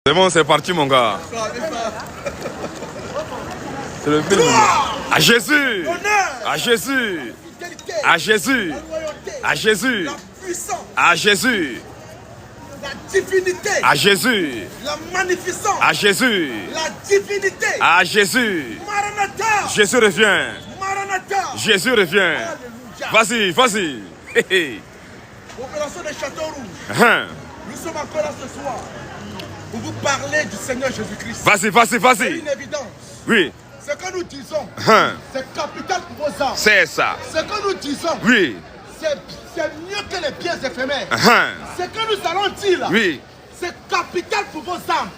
C'est bon, c'est parti, mon gars. C'est le film. À Jésus. À Jésus. À Jésus. À Jésus. À Jésus. La divinité. À Jésus. La magnificence. À Jésus. La divinité. À Jésus. Maranatha. Jésus revient. Maranatha. Jésus revient. Alléluia. Vas-y, vas-y. Opération des Châteaux Rouges. Hein. Nous sommes encore là ce soir pour vous parler du Seigneur Jésus-Christ. Vas-y, vas-y, C'est vas-y. une évidence. Oui. Ce que nous disons, Hein. c'est capital pour vos âmes. C'est ça. Ce que nous disons, Oui. c'est mieux que les biens éphémères. Hein. Ce que nous allons dire là, Oui. c'est capital pour vos âmes.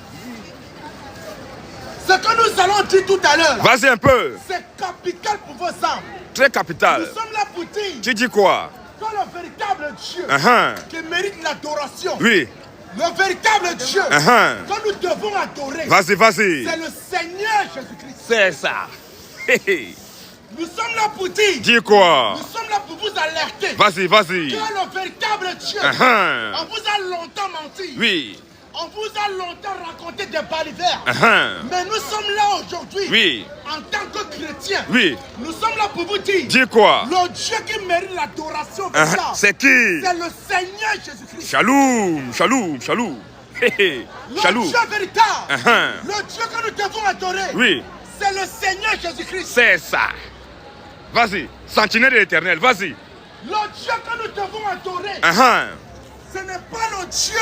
Ce que nous allons dire tout à l'heure, Vas-y un peu. c'est capital pour vos âmes. Très Nous capital. sommes là pour dire Tu dis quoi? que le véritable Dieu Hein. qui mérite l'adoration, Oui. le véritable Dieu Hein. que nous devons adorer, Vas-y, vas-y. c'est le Seigneur Jésus-Christ. C'est ça. Nous sommes là pour dire, Dis quoi? nous sommes là pour vous alerter Vas-y, vas-y. que le véritable Dieu, Hein. on vous a longtemps menti, Oui. on vous a longtemps raconté des balivernes, Hein. mais nous sommes là aujourd'hui, Oui. en tant que chrétiens, Oui. nous sommes là pour vous dire, Dis quoi? le Dieu qui mérite l'adoration, Hein. véritable, C'est qui? c'est le Seigneur Jésus-Christ. Chaloum, chaloum, chaloum. Le Chaloum. Dieu véritable, Hein. le Dieu que nous devons adorer, Oui. c'est le Seigneur Jésus-Christ. C'est ça. Vas-y. Sentinelle de l'éternel, vas-y. Le Dieu que nous devons adorer, Hein. ce n'est pas le Dieu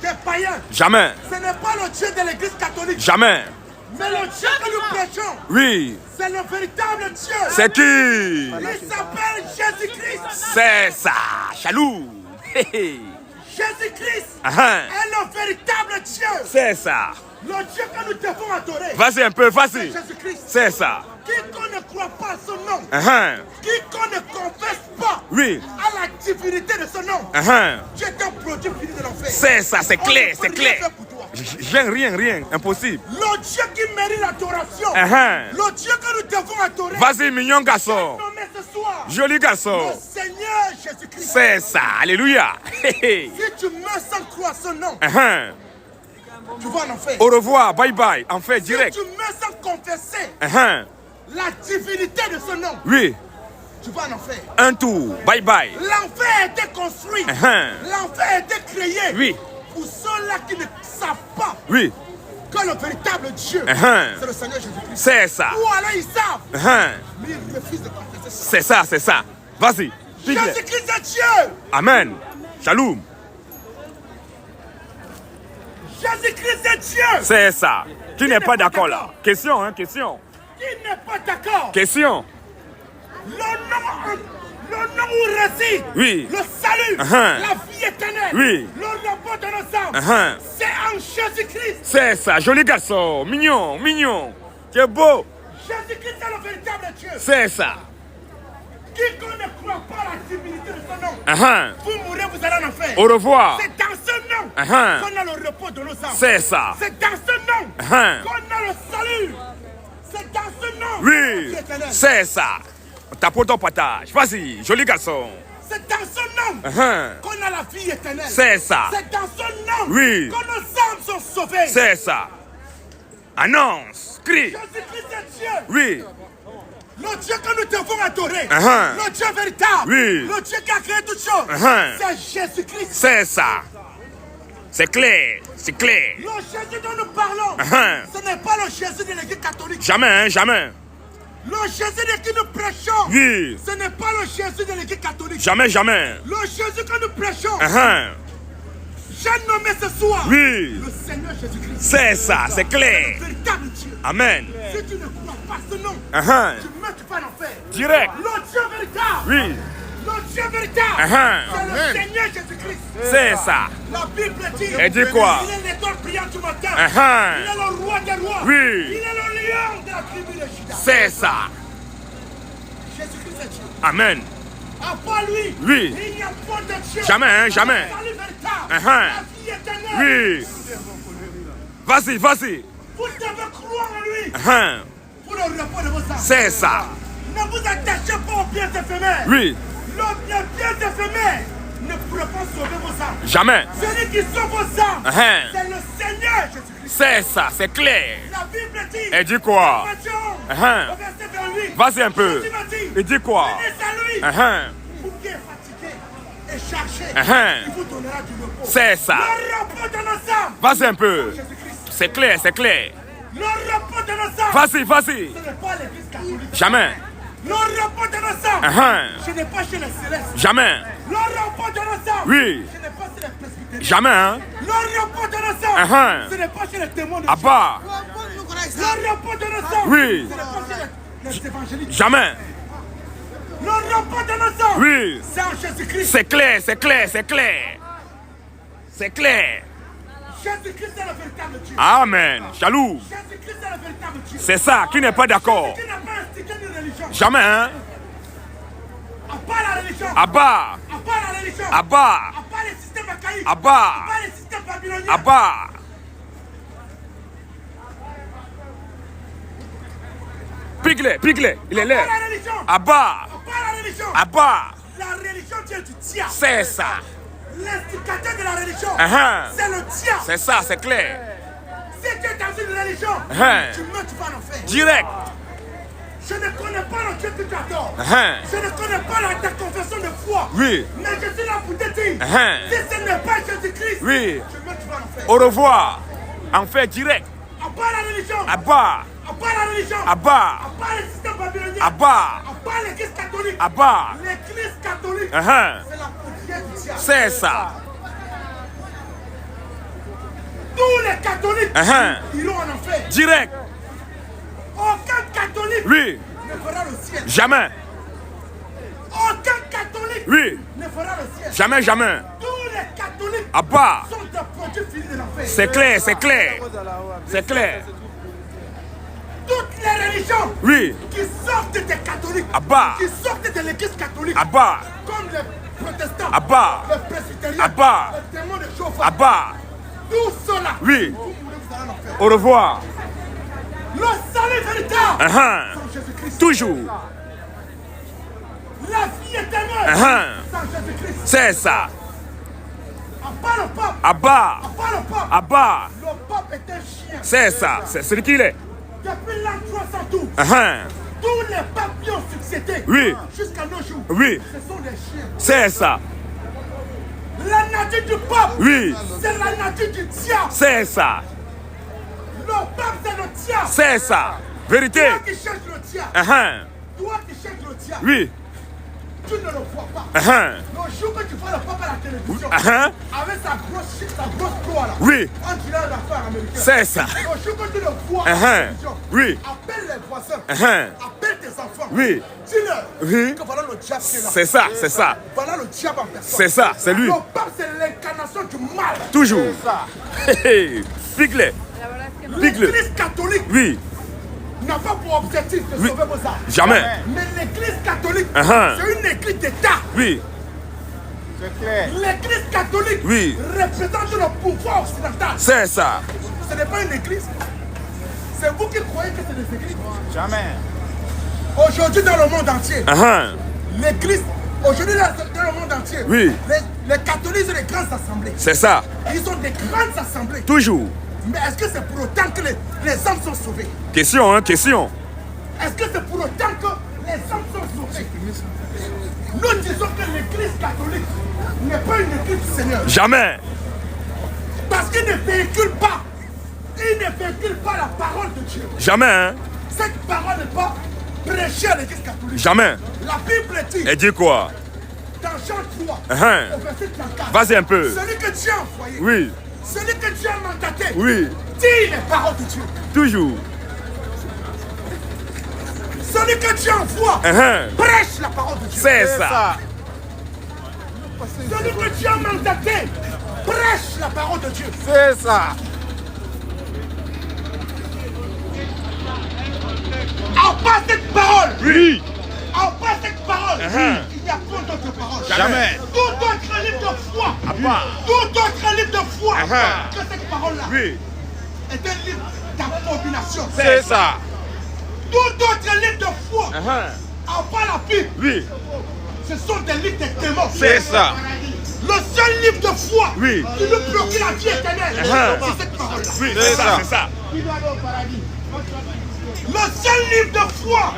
des païens, Jamais. ce n'est pas le Dieu de l'église catholique, Jamais. mais le Dieu que nous prêchons, Oui. c'est le véritable Dieu. C'est qui? Il s'appelle Jésus-Christ. C'est ça. Chaloum. Jésus-Christ Hein. est le véritable Dieu. C'est ça. Le Dieu que nous devons adorer, Vas-y un peu, c'est vas-y. Jésus-Christ. C'est ça. Quiconque ne croit pas à son nom, Hein. quiconque ne confesse pas Oui. à la divinité de son nom, Hein. tu es un produit fini de l'enfer. C'est ça, c'est On clair, ne peut c'est rien clair. faire pour toi. Rien, impossible. Le Dieu qui mérite l'adoration, Hein. le Dieu que nous devons adorer, Vas-y, mignon garçon. nommé ce soir, Joli le garçon. Seigneur Jésus-Christ. C'est ça. Alléluia. Si tu meurs sans croire son nom, Hein. tu vas en enfer. Au revoir, bye bye. En fait, Si direct. tu meurs sans confesser Hein. la divinité de son nom, Oui. tu vas en enfer. Un tour, bye bye. L'enfer a été construit, Hein. l'enfer a été créé Oui. pour ceux-là qui ne savent pas Oui. que le véritable Dieu, Hein. c'est le Seigneur Jésus-Christ. C'est ça. Ou alors ils savent, Hein. mais ils refusent de confesser ça. C'est ça, c'est ça. Vas-y. Pique-les. Jésus-Christ est Dieu. Amen. Shalom. Jésus-Christ est Dieu. C'est ça. Qui n'est pas d'accord là? Question, hein, question. Qui n'est pas d'accord? Question. Le nom où réside Oui. le salut, Uh-huh. la vie éternelle, Oui. le repos de nos âmes, Uh-huh. c'est en Jésus-Christ. C'est ça. Joli garçon. Mignon, mignon. Tu es beau. Jésus-Christ est le véritable Dieu. C'est ça. Quiconque ne croit pas à la divinité de son nom, Hein. vous mourrez, vous allez en enfer. Au revoir. C'est dans ce nom Uh-huh. qu'on a le repos de nos âmes. C'est ça. C'est dans ce nom Uh-huh. qu'on a le salut. C'est dans ce nom Oui. la vie éternelle. C'est ça. T'apportes ton partage. Vas-y. Joli garçon. C'est dans ce nom Hein. qu'on a la vie éternelle. C'est ça. C'est dans ce nom Oui. que nos âmes sont sauvées. C'est ça. Annonce. Crie. Jésus-Christ est Dieu. Oui. Le Dieu que nous devons adorer. Uh-huh. Le Dieu véritable. Oui. Le Dieu qui a créé toutes choses. Uh-huh. C'est Jésus-Christ. C'est ça. C'est clair. C'est clair. Le Jésus dont nous parlons, Uh-huh. ce n'est pas le Jésus de l'église catholique. Jamais, hein, jamais. Le Jésus de qui nous prêchons, Oui. ce n'est pas le Jésus de l'église catholique. Jamais, jamais. Le Jésus que nous prêchons, Hein. j'ai nommé ce soir Oui. le Seigneur Jésus-Christ. C'est ça, c'est clair. Le véritable Dieu. Amen. Si tu ne crois pas ce nom, Hein. tu meurs, tu vas en enfer. Direct. Le Dieu véritable. Oui. Le Dieu véritable. Uh-huh. C'est le Amen. Seigneur Jésus-Christ. C'est ça. La Bible dit. Et dit quoi? Il est l'étoile brillante du matin. Uh-huh. Il est le roi des rois. Oui. Il est le lion de la tribu de Juda. C'est ça. Jésus-Christ est Dieu. Amen. À part lui, Oui. il n'y a pas de Dieu. Jamais, hein, jamais. Le salut véritable. Uh-huh. La vie éternelle. Oui. Vas-y, vas-y. Vous devez croire en lui Hein. pour le repos de vos âmes. C'est ça. Ne vous attachez pas aux biens éphémères. Oui. Les biens éphémères ne pourra pas sauver vos âmes. Jamais. Celui qui sauve vos âmes, c'est le Seigneur Jésus-Christ. C'est ça, c'est clair. La Bible dit. Elle dit quoi? Matthieu 11, au verset 28. Vas-y un peu. Jésus m'a dit, Il dit quoi? venez à lui. Vous qui êtes fatigué et chargé, il vous donnera du repos. C'est ça. Le repos de nos âmes. Vas-y un peu. Jésus-Christ. C'est clair, c'est clair. Le repos de nos âmes. Vas-y, vas-y. Ce n'est pas l'église catholique. Jamais. Le repos de nos âmes. Ce n'est pas chez les célestes. Jamais. Le repos de nos âmes. Oui. Ce n'est pas chez les presbytériens. Jamais, hein? Le repos de nos âmes. Ce n'est pas chez les témoins de Jéhovah. Abba. Le repos de nos âmes. Oui. Ce n'est pas chez les évangéliques. Jamais. Le repos de nos âmes. Oui. C'est en Jésus-Christ. C'est clair, c'est clair, c'est clair. C'est clair. Jésus-Christ est le véritable Dieu. Amen. Jaloux. Jésus-Christ est le véritable Dieu. C'est ça. Qui n'est pas d'accord? Qui n'a pas institué une religion. Jamais, hein? À part la religion. Abba. À part la religion. Abba. À part les systèmes archaïques. Abba. À part les systèmes babyloniens. Abba. Pigley, il est là. À part la religion. Abba. À part la religion. Abba. La religion vient du diable. C'est ça. L'instigateur de la religion, c'est le diable. C'est ça, c'est clair. Si tu es dans une religion, tu meurs, tu vas en enfer. Direct. Je ne connais pas le Dieu que tu adores. Je ne connais pas ta confession de foi. Oui. Mais je suis là pour te dire, si ce n'est pas Jésus-Christ, Oui. tu meurs, tu vas en enfer. Au revoir. En fait, direct. À part la religion. Abba. À part la religion. Abba. À part les systèmes babyloniens. Abba. À part l'église catholique. Abba. L'église catholique, c'est la poudrière du diable. C'est ça. Tous les catholiques iront en enfer. Direct. Aucun catholique Oui. ne fera le ciel. Jamais. Aucun catholique Oui. ne fera le ciel. Jamais, jamais. Tous les catholiques Abba. sont des produits finis de l'enfer. C'est clair, c'est clair. C'est clair. Toutes les religions Oui. qui sortent des catholiques, Abba. qui sortent de l'église catholique, Abba. comme les protestants, Abba. les presbytériens, Abba. les témoins de Jéhovah, Abba. tout cela, Oui. vous mourrez, vous allez en enfer. Au revoir. Le salut véritable, sans Jésus-Christ. Toujours. La vie éternelle, sans Jésus-Christ. C'est ça. À part le pape, Abba. à part le pape, Abba. le pape est un chien. C'est ça. C'est celui qu'il est. Depuis l'an 312, tous les papes qui ont succédé Oui. jusqu'à nos jours, Oui. ce sont des chiens. C'est ça. La nature du pape, Oui. c'est la nature du diable. C'est ça. Le pape, c'est le diable. C'est ça. Vérité. Toi qui cherches le diable, toi qui cherches le diable, Oui. tu ne le vois pas. Le jour que tu vois le pape à la télévision, avec sa grosse proie là, Oui. quand tu l'as l'affaire américaine, C'est ça. le jour que tu le vois à la télévision, Oui. appelle les voisins, appelle tes enfants, Oui. dis-leur Oui. que voilà le diable qui est là. C'est ça, c'est ça. Voilà le diable en personne. C'est ça, c'est lui. Le pape, c'est l'incarnation du mal. Toujours. Pigley. L'église catholique Oui. n'a pas pour objectif de sauver vos âmes. Jamais. Mais l'église catholique, c'est une église d'État. Oui. L'église catholique Oui. représente le pouvoir occidental. C'est ça. Ce n'est pas une église. C'est vous qui croyez que c'est des églises. Jamais. Aujourd'hui, dans le monde entier, l'église, aujourd'hui, dans le monde entier, Oui. les catholiques ont des grandes assemblées. C'est ça. Ils ont des grandes assemblées. Toujours. Mais est-ce que c'est pour autant que les âmes sont sauvées? Question, question. Est-ce que c'est pour autant que les âmes sont sauvées? Nous disons que l'église catholique n'est pas une église du Seigneur. Jamais. Parce qu'il ne véhicule pas. Il ne véhicule pas la parole de Dieu. Jamais, Cette parole n'est pas prêchée à l'église catholique. Jamais. La Bible dit, Elle dit quoi? dans Jean 3, au verset 34, Vas-y un peu. celui que Dieu a envoyé, Oui. celui que Dieu a mandaté, Oui. dit les paroles de Dieu. Toujours. Celui que Dieu envoie, prêche la parole de Dieu. C'est ça. Celui que Dieu a mandaté, prêche la parole de Dieu. C'est ça. En pas cette parole, Oui. en pas cette parole, il n'y a pas d'autre parole. Jamais. Tout autre livre de foi, tout autre livre de foi que cette parole-là Oui. est un livre d'abomination. C'est ça. Tout autre livre de foi, en pas la Bible, Oui. ce sont des livres de démons. C'est ça. Le seul livre de foi Oui. qui nous procure la vie éternelle, c'est cette parole-là. Oui, c'est ça, c'est ça. Qui doit aller au paradis. Le seul livre de foi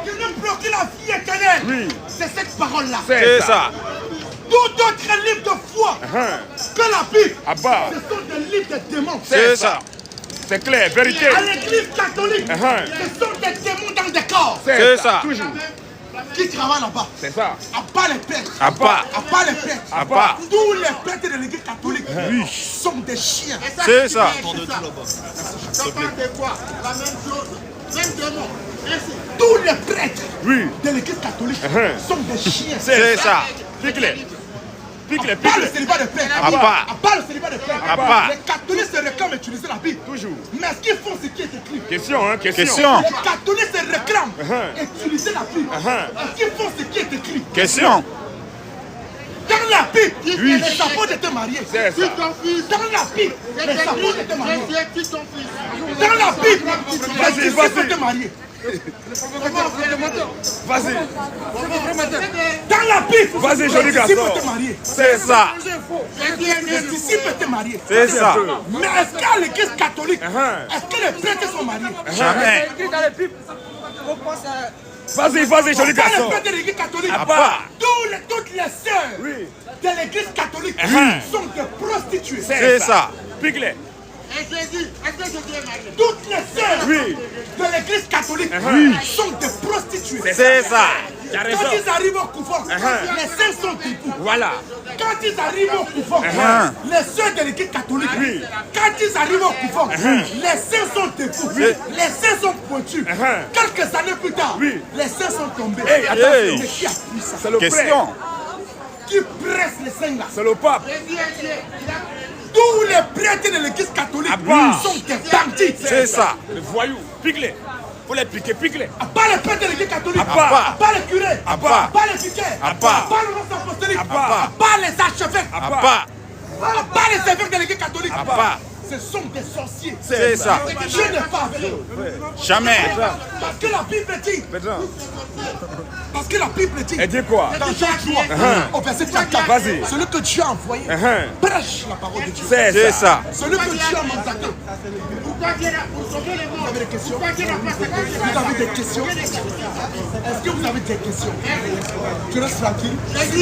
qui nous procure la vie éternelle, c'est cette parole-là. C'est ça. Tout autre livre de foi que la Bible, Abba. ce sont des livres de démons. C'est ça. C'est clair, vérité. À l'église catholique, ce sont des démons dans des corps. C'est ça. Toujours. Qui travaillent là-bas? C'est ça. À part les prêtres. À part. À part les prêtres. À part. Tous les prêtres de l'église catholique sont des chiens. C'est ça. Ça parle de quoi? La même chose. Même démon. Tous les prêtres de l'église catholique sont des chiens. C'est ça. Pique-les. Pique-les, À part le pique-les. célibat de prêtres. À part. À part le célibat de prêtres. À part. Les catholiques se réclament d'utiliser la Bible. Toujours. Mais est-ce qu'ils font ce qui est écrit? Question, hein, question. Les catholiques se réclament d'utiliser la Bible. Est-ce qu'ils font ce qui est écrit? Question. Dans la Bible, les apôtres étaient mariés. C'est ça. Dans la Bible, les apôtres étaient mariés. Dans la Bible, les disciples étaient mariés. Vas-y. Dans la Bible, Vas-y, les joli disciples garçon. étaient mariés. C'est ça. Les disciples étaient mariés. C'est ça. Mais est-ce qu'à l'église catholique, est-ce que les prêtres sont mariés? Jamais. Vas-y, vas-y, joli Dans les garçon. prêtres de l'église catholique, À part. toutes les sœurs de l'église catholique sont des prostituées. C'est ça. Pique-les. Toutes les sœurs de l'église catholique sont des prostituées. C'est ça. Tu as Quand raison. ils arrivent au couvent, les sœurs sont debout. Voilà. Quand ils arrivent au couvent, les sœurs de l'église catholique, quand ils arrivent au couvent, les sœurs sont debout. Les sœurs sont pointues. Quelques années plus tard, les sœurs sont tombées. Hey, attention. Mais qui a pris ça? C'est le prêtre. Qui presse les seins là? C'est le pape. Tous les prêtres de l'église catholique sont des bandits. C'est ça. Les voyous. Pique-les. Faut les piquer, pique-les. À part les prêtres de l'église catholique, À part. à part les curés, À part. les vicaires, À part. le roi apostolique, À part. à part les archevêques, À part. à part les évêques de l'église catholique, À part. ce sont des sorciers. C'est ça. Dieu n'est pas avec eux. Jamais. Parce que la Bible dit, parce que la Bible dit, Et dis quoi? dans Jean 3, au verset 34, Vas-y. celui que Dieu a envoyé prêche la parole de Dieu. C'est ça. Celui que Dieu a mandaté. Vous avez des questions? Vous avez des questions? Est-ce que vous avez des questions? Tu restes tranquille.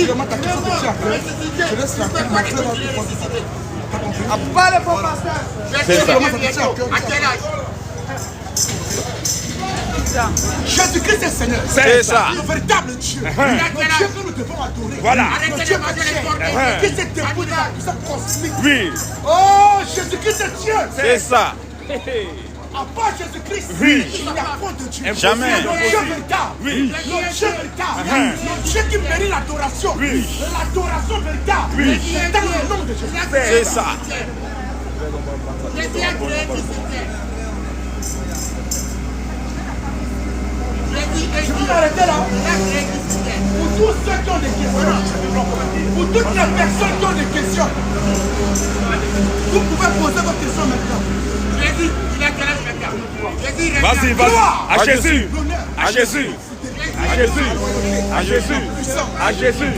Demande ta question que tu as fait. Tu restes tranquille. Ma clé va te répondre. T'as compris? C'est ça. Jésus-Christ est Seigneur. C'est ça. Le véritable Dieu. Le Dieu que nous devons adorer. Voilà. Le Dieu qui s'est debout de la puissance cosmique. Oui. Oh, Jésus-Christ est Dieu. C'est ça. À part Jésus-Christ, il n'y a point de Dieu. Jamais. Le Dieu véritable. Oui. Le Dieu véritable. Le Dieu qui mérite l'adoration. L'adoration véritable. C'est dans le nom de Jésus. C'est ça. Je vais m'arrêter là. Pour tous ceux qui ont des questions, pour toutes les personnes qui ont des questions, vous pouvez poser vos questions maintenant. Vas-y, vas-y. À Jésus. À Jésus. À Jésus. À Jésus. À Jésus.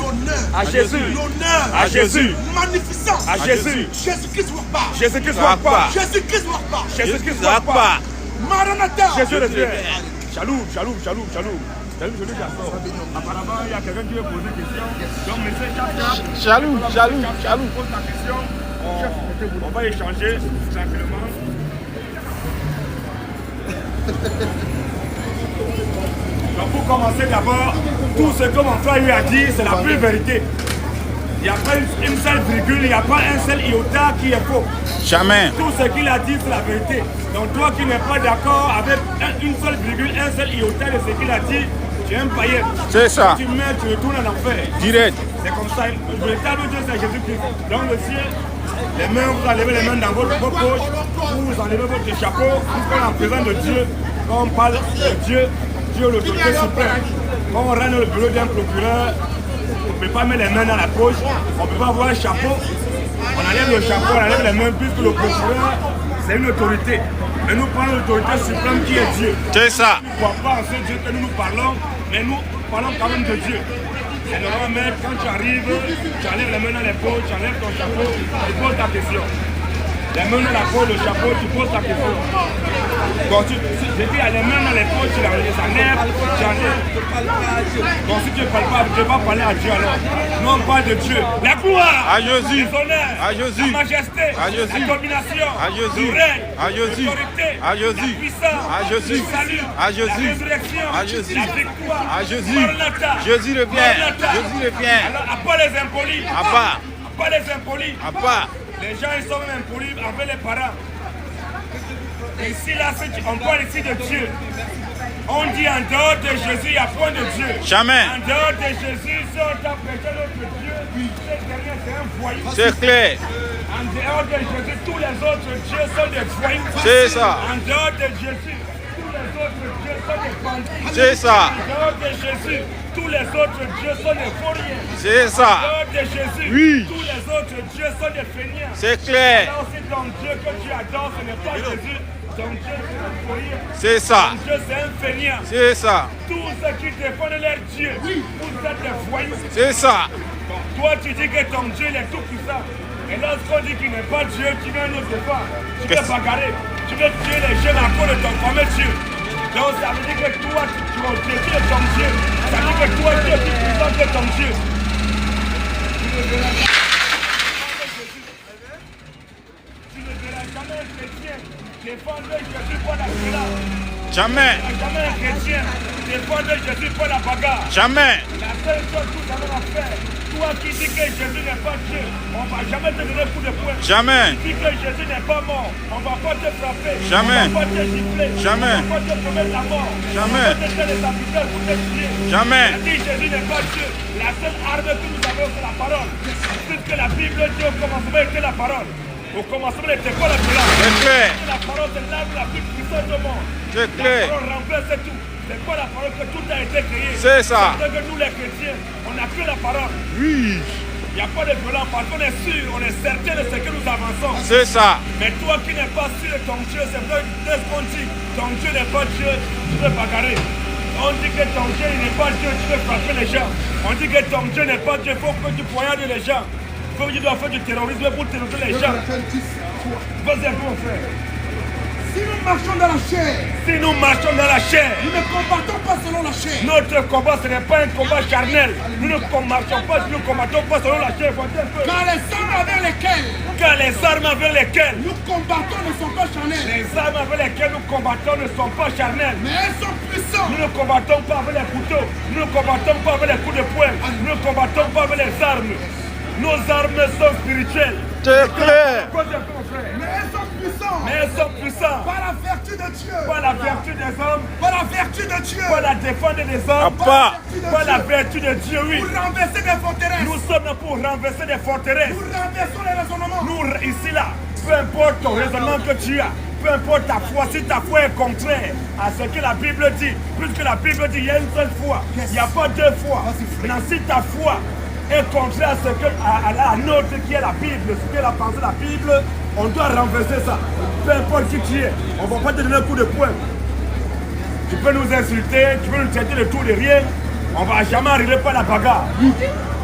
À Jésus. L'honneur. À Jésus. Magnificent. À Jésus. Jésus-Christ vous parle. Jésus-Christ va pas. Jésus-Christ vous parle. Jésus-Christ va pas. Maranatha. Jésus le Dieu. Chaloum, chaloum, chaloum, chaloum. Salut, joli garçon. Apparemment, il y a quelqu'un qui veut poser une question. Donc, monsieur Chapka. Chaloum, chaloum, chaloum. Pose ta question. On va échanger tranquillement. Donc, pour commencer d'abord, tout ce que mon frère lui a dit, c'est la pure vérité. Il n'y a pas une seule virgule, il n'y a pas un seul iota qui est faux. Jamais. Tout ce qu'il a dit, c'est la vérité. Donc toi qui n'es pas d'accord avec une seule virgule, un seul iota de ce qu'il a dit, tu es un païen. C'est ça. Tu meurs, tu retournes en enfer. Direct. C'est comme ça. Le véritable Dieu, c'est Jésus-Christ. Dans le ciel, les mains, vous enlevez les mains dans votre poche, vous enlevez votre chapeau, vous êtes en présence de Dieu. Quand on parle de Dieu, Dieu est l'autorité suprême. Quand on rentre dans le bureau d'un procureur, on ne peut pas mettre les mains dans la poche, on ne peut pas avoir un chapeau. On enlève le chapeau, on enlève les mains, puisque le procureur, c'est une autorité. Mais nous parlons de l'autorité suprême qui est Dieu. C'est ça. Nous ne croyons pas en ce Dieu que nous parlons, mais nous parlons quand même de Dieu. Et normalement, quand tu arrives, tu enlèves les mains dans l'épaule, tu enlèves ton chapeau, tu poses ta question. Les mains dans la peau, le chapeau, tu poses ta question. Bon, depuis les mains dans l'épaule, tu enlèves, tu enlèves. Bon, si tu ne parles pas, tu ne vas pas parler à Dieu alors. Nous, on parle de Dieu. La gloire, à Jésus, l'honneur, à Jésus, la majesté, à Jésus, la domination, à Jésus, le règne, à Jésus, l'autorité, à Jésus, la puissance, à Jésus, le salut, à Jésus, la résurrection, à Jésus, la victoire, à Jésus, Maranatha, Jésus le bien, Maranatha. Jésus le bien. Alors, à part les impolis, À part, les impolis, à part. les gens ils sont même impolis avec les parents. Et ici, là, on parle ici de Dieu. On dit en dehors de Jésus, il n'y a point de Dieu. Jamais. En dehors de Jésus, si on t'a prêté l'autre Dieu, c'est derrière, c'est un voyou. C'est clair. En dehors de Jésus, tous les autres dieux sont des voyous. C'est ça. En dehors de Jésus, tous les autres dieux sont des bandits. C'est ça. En dehors de Jésus, tous les autres dieux sont des vauriens. C'est En ça. dehors de Jésus, Oui. tous les autres dieux sont des feignants. C'est clair. Alors c'est ton Dieu que tu adores, ce n'est pas Jésus. Ton Dieu, c'est un vaurien. C'est ça. Ton Dieu, c'est un feignant. C'est ça. Tous ceux qui défendent leur Dieu, vous êtes des voyous. C'est ça. Toi, tu dis que ton Dieu il est tout puissant. Et lorsqu'on dit qu'il n'est pas Dieu, tu viens nous défendre. Tu veux bagarrer. Tu veux tuer les jeunes à cause de ton fameux Dieu. Donc ça veut dire que toi, tu es au-dessus de ton Dieu. Ça veut dire que toi, tu es plus puissant que ton Dieu. Tu ne verras jamais un chrétien défendre Jésus pour la violence. Jamais. Jamais un chrétien défendre Jésus pour la bagarre. Jamais. La seule chose que nous avons à faire, toi qui dis que Jésus n'est pas Dieu, on ne va jamais te donner coup de poing. Jamais. Tu dis que Jésus n'est pas mort, on ne va pas te frapper. Jamais. On ne va pas te gifler. Jamais. On ne va pas te promettre la mort. Jamais. On va te faire des habitants pour te tuer. Jamais. Tu dis Jésus n'est pas Dieu. La seule arme que nous avons, c'est la parole. Puisque la Bible dit au commencement était la parole. Au commencement n'était pas la violence. C'est clair. La parole c'est l'arme la plus puissante du monde. C'est clair. La parole remplace tout. C'est pas la parole que tout a été créé. C'est ça. C'est que nous les chrétiens, on n'a que la parole. Oui. Il n'y a pas de violence parce qu'on est sûr, on est certain de ce que nous avançons. C'est ça. Mais toi qui n'es pas sûr de ton Dieu, c'est vrai ce qu'on dit. Ton Dieu n'est pas Dieu, tu veux bagarrer. On dit que ton Dieu n'est pas Dieu, tu veux frapper les gens. On dit que ton Dieu n'est pas Dieu, il faut que tu poignardes les gens. Il faut que tu dois faire du terrorisme pour terroriser les gens. Vas-y un peu mon frère. Si nous marchons dans la chair, Si nous marchons dans la chair, nous ne combattons pas selon la chair. notre combat ce n'est pas un combat charnel. Nous ne combattons pas, nous ne combattons pas selon la chair. Car les armes avec lesquelles Car les armes avec lesquelles nous combattons ne sont pas charnelles, les armes avec lesquelles nous combattons ne sont pas charnelles. mais elles sont puissantes. Nous ne combattons pas avec les couteaux. Nous ne combattons pas avec les coups de poing. Nous ne combattons pas avec les armes. Nos armes sont spirituelles. C'est clair. Mais elles sont puissantes. Mais elles sont puissantes. Par la vertu de Dieu. Par la vertu des hommes. Par la vertu de Dieu. Par la défense des À hommes. part. Par la vertu de Dieu, oui. Pour renverser des forteresses. Nous sommes là pour renverser des forteresses. Nous renversons les raisonnements. Nous, ici, là, peu importe ton raisonnement que tu as, peu importe ta foi, si ta foi est contraire à ce que la Bible dit, puisque la Bible dit il y a une seule foi, il n'y a pas deux fois. Maintenant, si ta foi est contraire à ce que à la nôtre qui est la Bible, ce qu'est la pensée de la Bible, on doit renverser ça. Peu importe qui tu es, on ne va pas te donner un coup de poing. Tu peux nous insulter, tu peux nous traiter de tout et de rien, on ne va jamais arriver par la bagarre.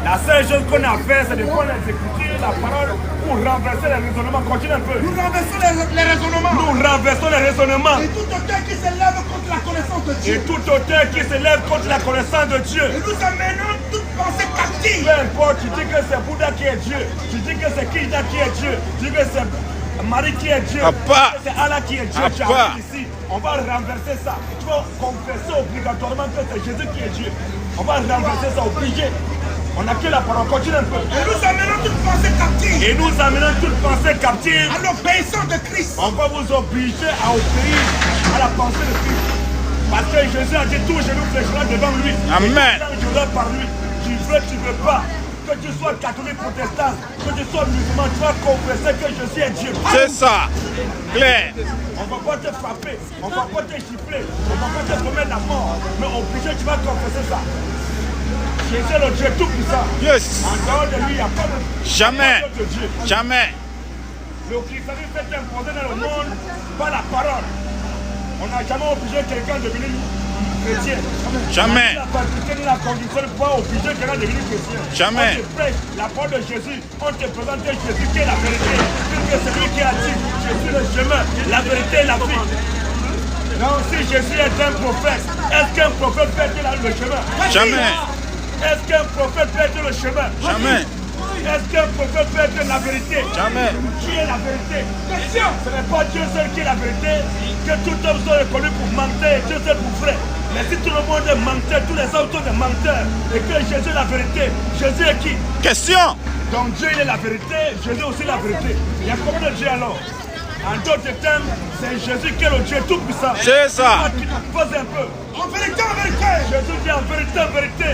La seule chose qu'on a à faire, c'est de prendre l'exécuter la parole pour renverser les raisonnements. Continue un peu. Nous renversons les raisonnements. Nous renversons les raisonnements. Et tout auteur qui s'élève contre la connaissance de Et Dieu. tout auteur qui s'élève contre la connaissance de Dieu. Et nous amenons toute pensée captive. Peu importe, tu dis que c'est Bouddha qui est Dieu. Tu dis que c'est Krishna qui est Dieu. Tu dis que c'est Marie qui est Dieu. Papa. Tu dis que c'est Allah qui est Dieu. Tu Papa. arrives ici. On va renverser ça. Tu vas confesser obligatoirement que c'est Jésus qui est Dieu. On va renverser ça, obligé. On n'a que la parole, continue un peu. Et nous amenons toute pensée captive. Et nous amenons toute pensée captive. À l'obéissance de Christ. On va vous obliger à obéir à la pensée de Christ. Parce que Jésus a dit tout genou fléchira devant lui. Amen. Et tout jurera par lui. Tu veux pas. Que tu sois catholique, protestant, que tu sois musulman, tu vas confesser que Jésus est Dieu. C'est ça. Clair. On ne va pas te frapper, on ne va pas te gifler, on ne va pas te promettre la mort. Mais obligé, tu vas confesser ça. Jésus est le Dieu tout puissant. Yes. En dehors de lui, il n'y a pas de Jamais. d'autre Dieu. Jamais. Le christianisme est imposé dans le monde par la parole. On n'a jamais obligé quelqu'un de venir chrétien. Jamais. La faculté ni la condition de pouvoir obliger quelqu'un à devenir chrétien. Jamais. On te prêche la parole de Jésus, on te présente Jésus qui est la vérité. Puisque celui qui a dit, je suis le chemin, la vérité et la vie. Donc si Jésus est un prophète, est-ce qu'un prophète peut être le chemin? Jamais. Est-ce qu'un prophète peut être le chemin? Jamais. Est-ce qu'un prophète peut être la vérité? Jamais. Qui est la vérité? Question. Ce n'est pas Dieu seul qui est la vérité, que tout homme soit reconnu pour mentir, Dieu seul pour vrai. Mais si tout le monde est menteur, tous les hommes sont des menteurs, et que Jésus est la vérité, Jésus est qui? Question. Donc Dieu il est la vérité, Jésus aussi la vérité. Il y a combien de Dieu alors? En d'autres termes, c'est Jésus qui est le Dieu tout-puissant. C'est ça. Pose un peu. En vérité, en vérité. Jésus dit en vérité,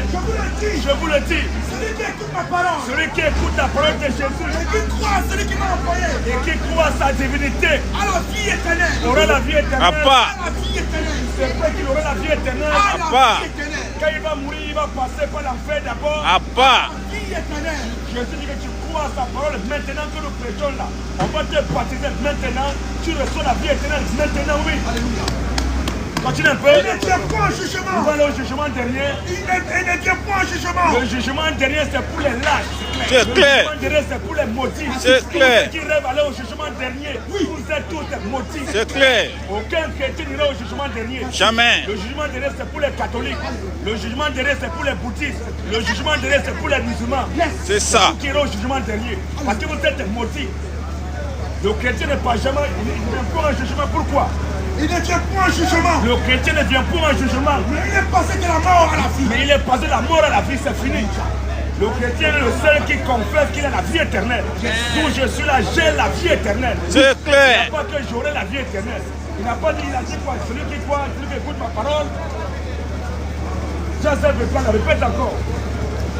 Je vous le dis. je vous le dis. Celui qui écoute ma parole. Celui qui écoute la parole de Jésus Et qui croit à celui qui m'a envoyé. et qui croit à sa divinité À la vie éternelle. aura la vie éternelle. Appa. À la vie éternelle. C'est vrai qu'il aura la vie éternelle. À la Appa. vie éternelle. Quand il va mourir, il va passer par l'enfer d'abord. Appa. Vie éternelle. Jésus dit que tu crois à sa parole maintenant que nous prêchons là. On va te baptiser maintenant. Tu reçois la vie éternelle maintenant, oui. Alléluia. Continue un peu. Il ne tient pas au On jugement. va aller au jugement dernier. Il ne tient pas au jugement. Le jugement dernier, c'est pour les lâches. C'est Le clair. jugement dernier, c'est pour les maudits. C'est Tous clair. ceux qui rêvent aller au jugement dernier, vous êtes tous des maudits. C'est clair. Aucun chrétien n'ira au jugement dernier. Jamais. Le jugement dernier, c'est pour les catholiques. Le jugement dernier, c'est pour les bouddhistes. Le jugement dernier, c'est pour les musulmans. C'est ça. Vous qui irez au jugement dernier. Parce que vous êtes des maudits. Le chrétien n'est pas jamais. Il vient pour un jugement. Pourquoi? Il ne tient pas au jugement. Le chrétien ne vient pour un jugement. Mais il est passé de la mort à la vie. Mais il est passé de la mort à la vie, c'est fini. Le chrétien est le seul qui confesse qu'il a la vie éternelle. D'où je suis là, j'ai la vie éternelle. C'est Il clair. n'a pas que j'aurai la vie éternelle. Il n'a pas dit, il a dit quoi? Celui qui croit, celui qui écoute ma parole. Joseph le plan, répète encore.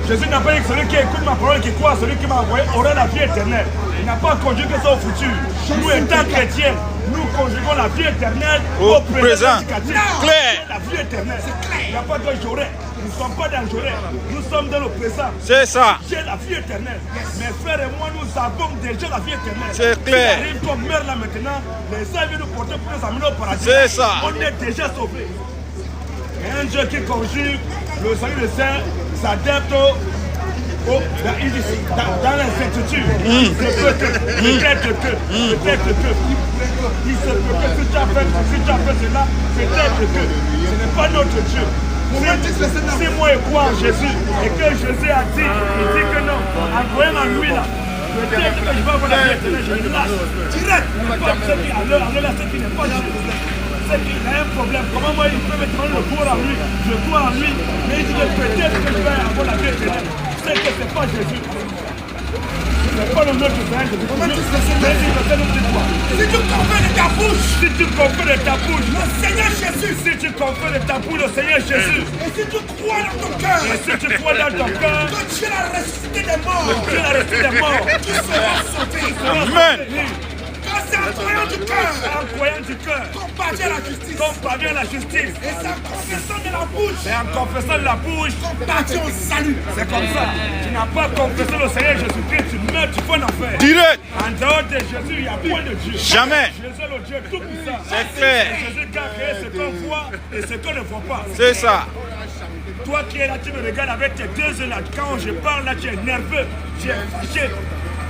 Jésus n'a pas dit que celui qui écoute ma parole, qui croit, celui qui m'a envoyé, aura la vie éternelle. Il n'a pas conjugué ça au futur. Nous, étant chrétiens, nous conjuguons la vie éternelle Au au présent. présent. Clair. La vie éternelle. Il n'y a pas que j'aurai. Nous ne sommes pas dans j'aurai. Nous sommes dans le présent. C'est ça. J'ai la vie éternelle. Mes frères et moi, nous avons déjà la vie éternelle. C'est clair. Il arrive qu'on meurt là maintenant, les saints viennent nous porter pour nous amener au paradis. C'est ça. On est déjà sauvés. Et un Dieu qui conjugue le salut des saints s'adapte dans l'incertitude. Peut-être que. Il se peut que si tu as fait cela, peut-être que ce n'est pas notre Dieu. Si moi je crois en Jésus et que Jésus a dit, il dit que non, en croyant en lui là, peut-être que je vais avoir la vie éternelle, je le lâche. Direct, pas ce qui n'est pas Dieu. C'est qu'il a un problème. Comment moi il peut me demander de croire en lui? Je crois en lui, mais il dit que peut-être que je vais avoir la vie éternelle. C'est que ce n'est pas Jésus. Ce n'est pas le nom de Seigneur Jésus. Si tu confesses de ta bouche. Si tu confesses de ta bouche Le Seigneur Jésus. si tu confesses de ta bouche le Seigneur Jésus, Et si tu crois dans ton cœur. et si tu crois dans ton cœur, Que Dieu l'a ressuscité des morts. Dieu l'a resté des morts. Tu seras sauvé. Amen. Car c'est en croyant du cœur. En croyant du cœur, Qu'on parvient à la justice. qu'on parvient à la justice. Et c'est en confessant de la bouche. Et en confessant de la bouche, Qu'on parvient au salut. c'est comme ça. Tu n'as pas confessé le Seigneur Jésus-Christ, tu meurs, tu vas en enfer. Direct. En dehors de Jésus, il n'y a point de Dieu. Jamais. Jésus est le Dieu tout-puissant. C'est clair. C'est Jésus qui a créé ce qu'on voit et ce qu'on ne voit pas. C'est ça. Toi qui es là, tu me regardes avec tes deux yeux là. Quand je parle là, tu es nerveux, tu es fâché.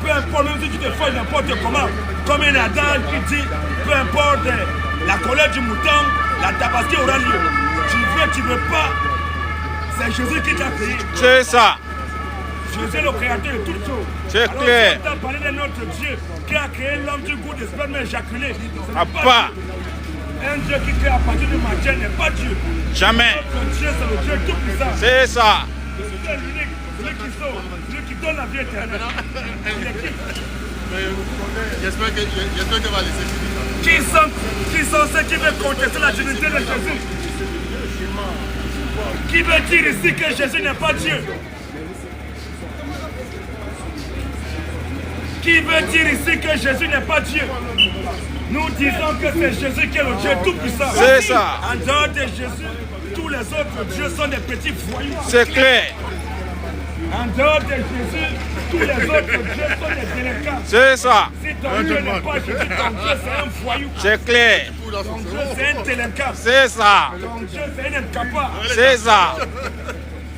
Peu importe, même si tu te fâches n'importe comment. Comme un adage qui dit, peu importe la colère du mouton, la tabaski aura lieu. Tu veux pas. C'est Jésus qui t'a créé. C'est ça. Jésus est le créateur de toutes choses. C'est Alors, clair. tu entends parler de notre Dieu qui a créé l'homme du goût de sperme éjaculé. Ce n'est Appa. Dieu. Un Dieu qui crée à partir de matière n'est pas Dieu. Jamais. Notre Dieu, c'est le Dieu tout-puissant. C'est ça. C'est l'unique, celui qui sauve, celui qui donne la vie éternelle. Il est qui? J'espère que va laisser finir. Qui sont ceux qui veulent contester la divinité de Jésus? Qui veut dire ici que Jésus n'est pas Dieu? Qui veut dire ici que Jésus n'est pas Dieu? Nous disons que c'est Jésus qui est le Dieu tout-puissant. C'est ça. En dehors de Jésus, tous les autres dieux sont des petits voyous. C'est clair. En dehors de Jésus, tous les autres dieux sont des délinquants. C'est ça. Si ton Dieu n'est pas Jésus, ton Dieu c'est un voyou. C'est clair. coup dans son Ton Dieu, cerveau. c'est un délinquant. C'est ça. Ton Dieu, c'est un incapable. C'est ça.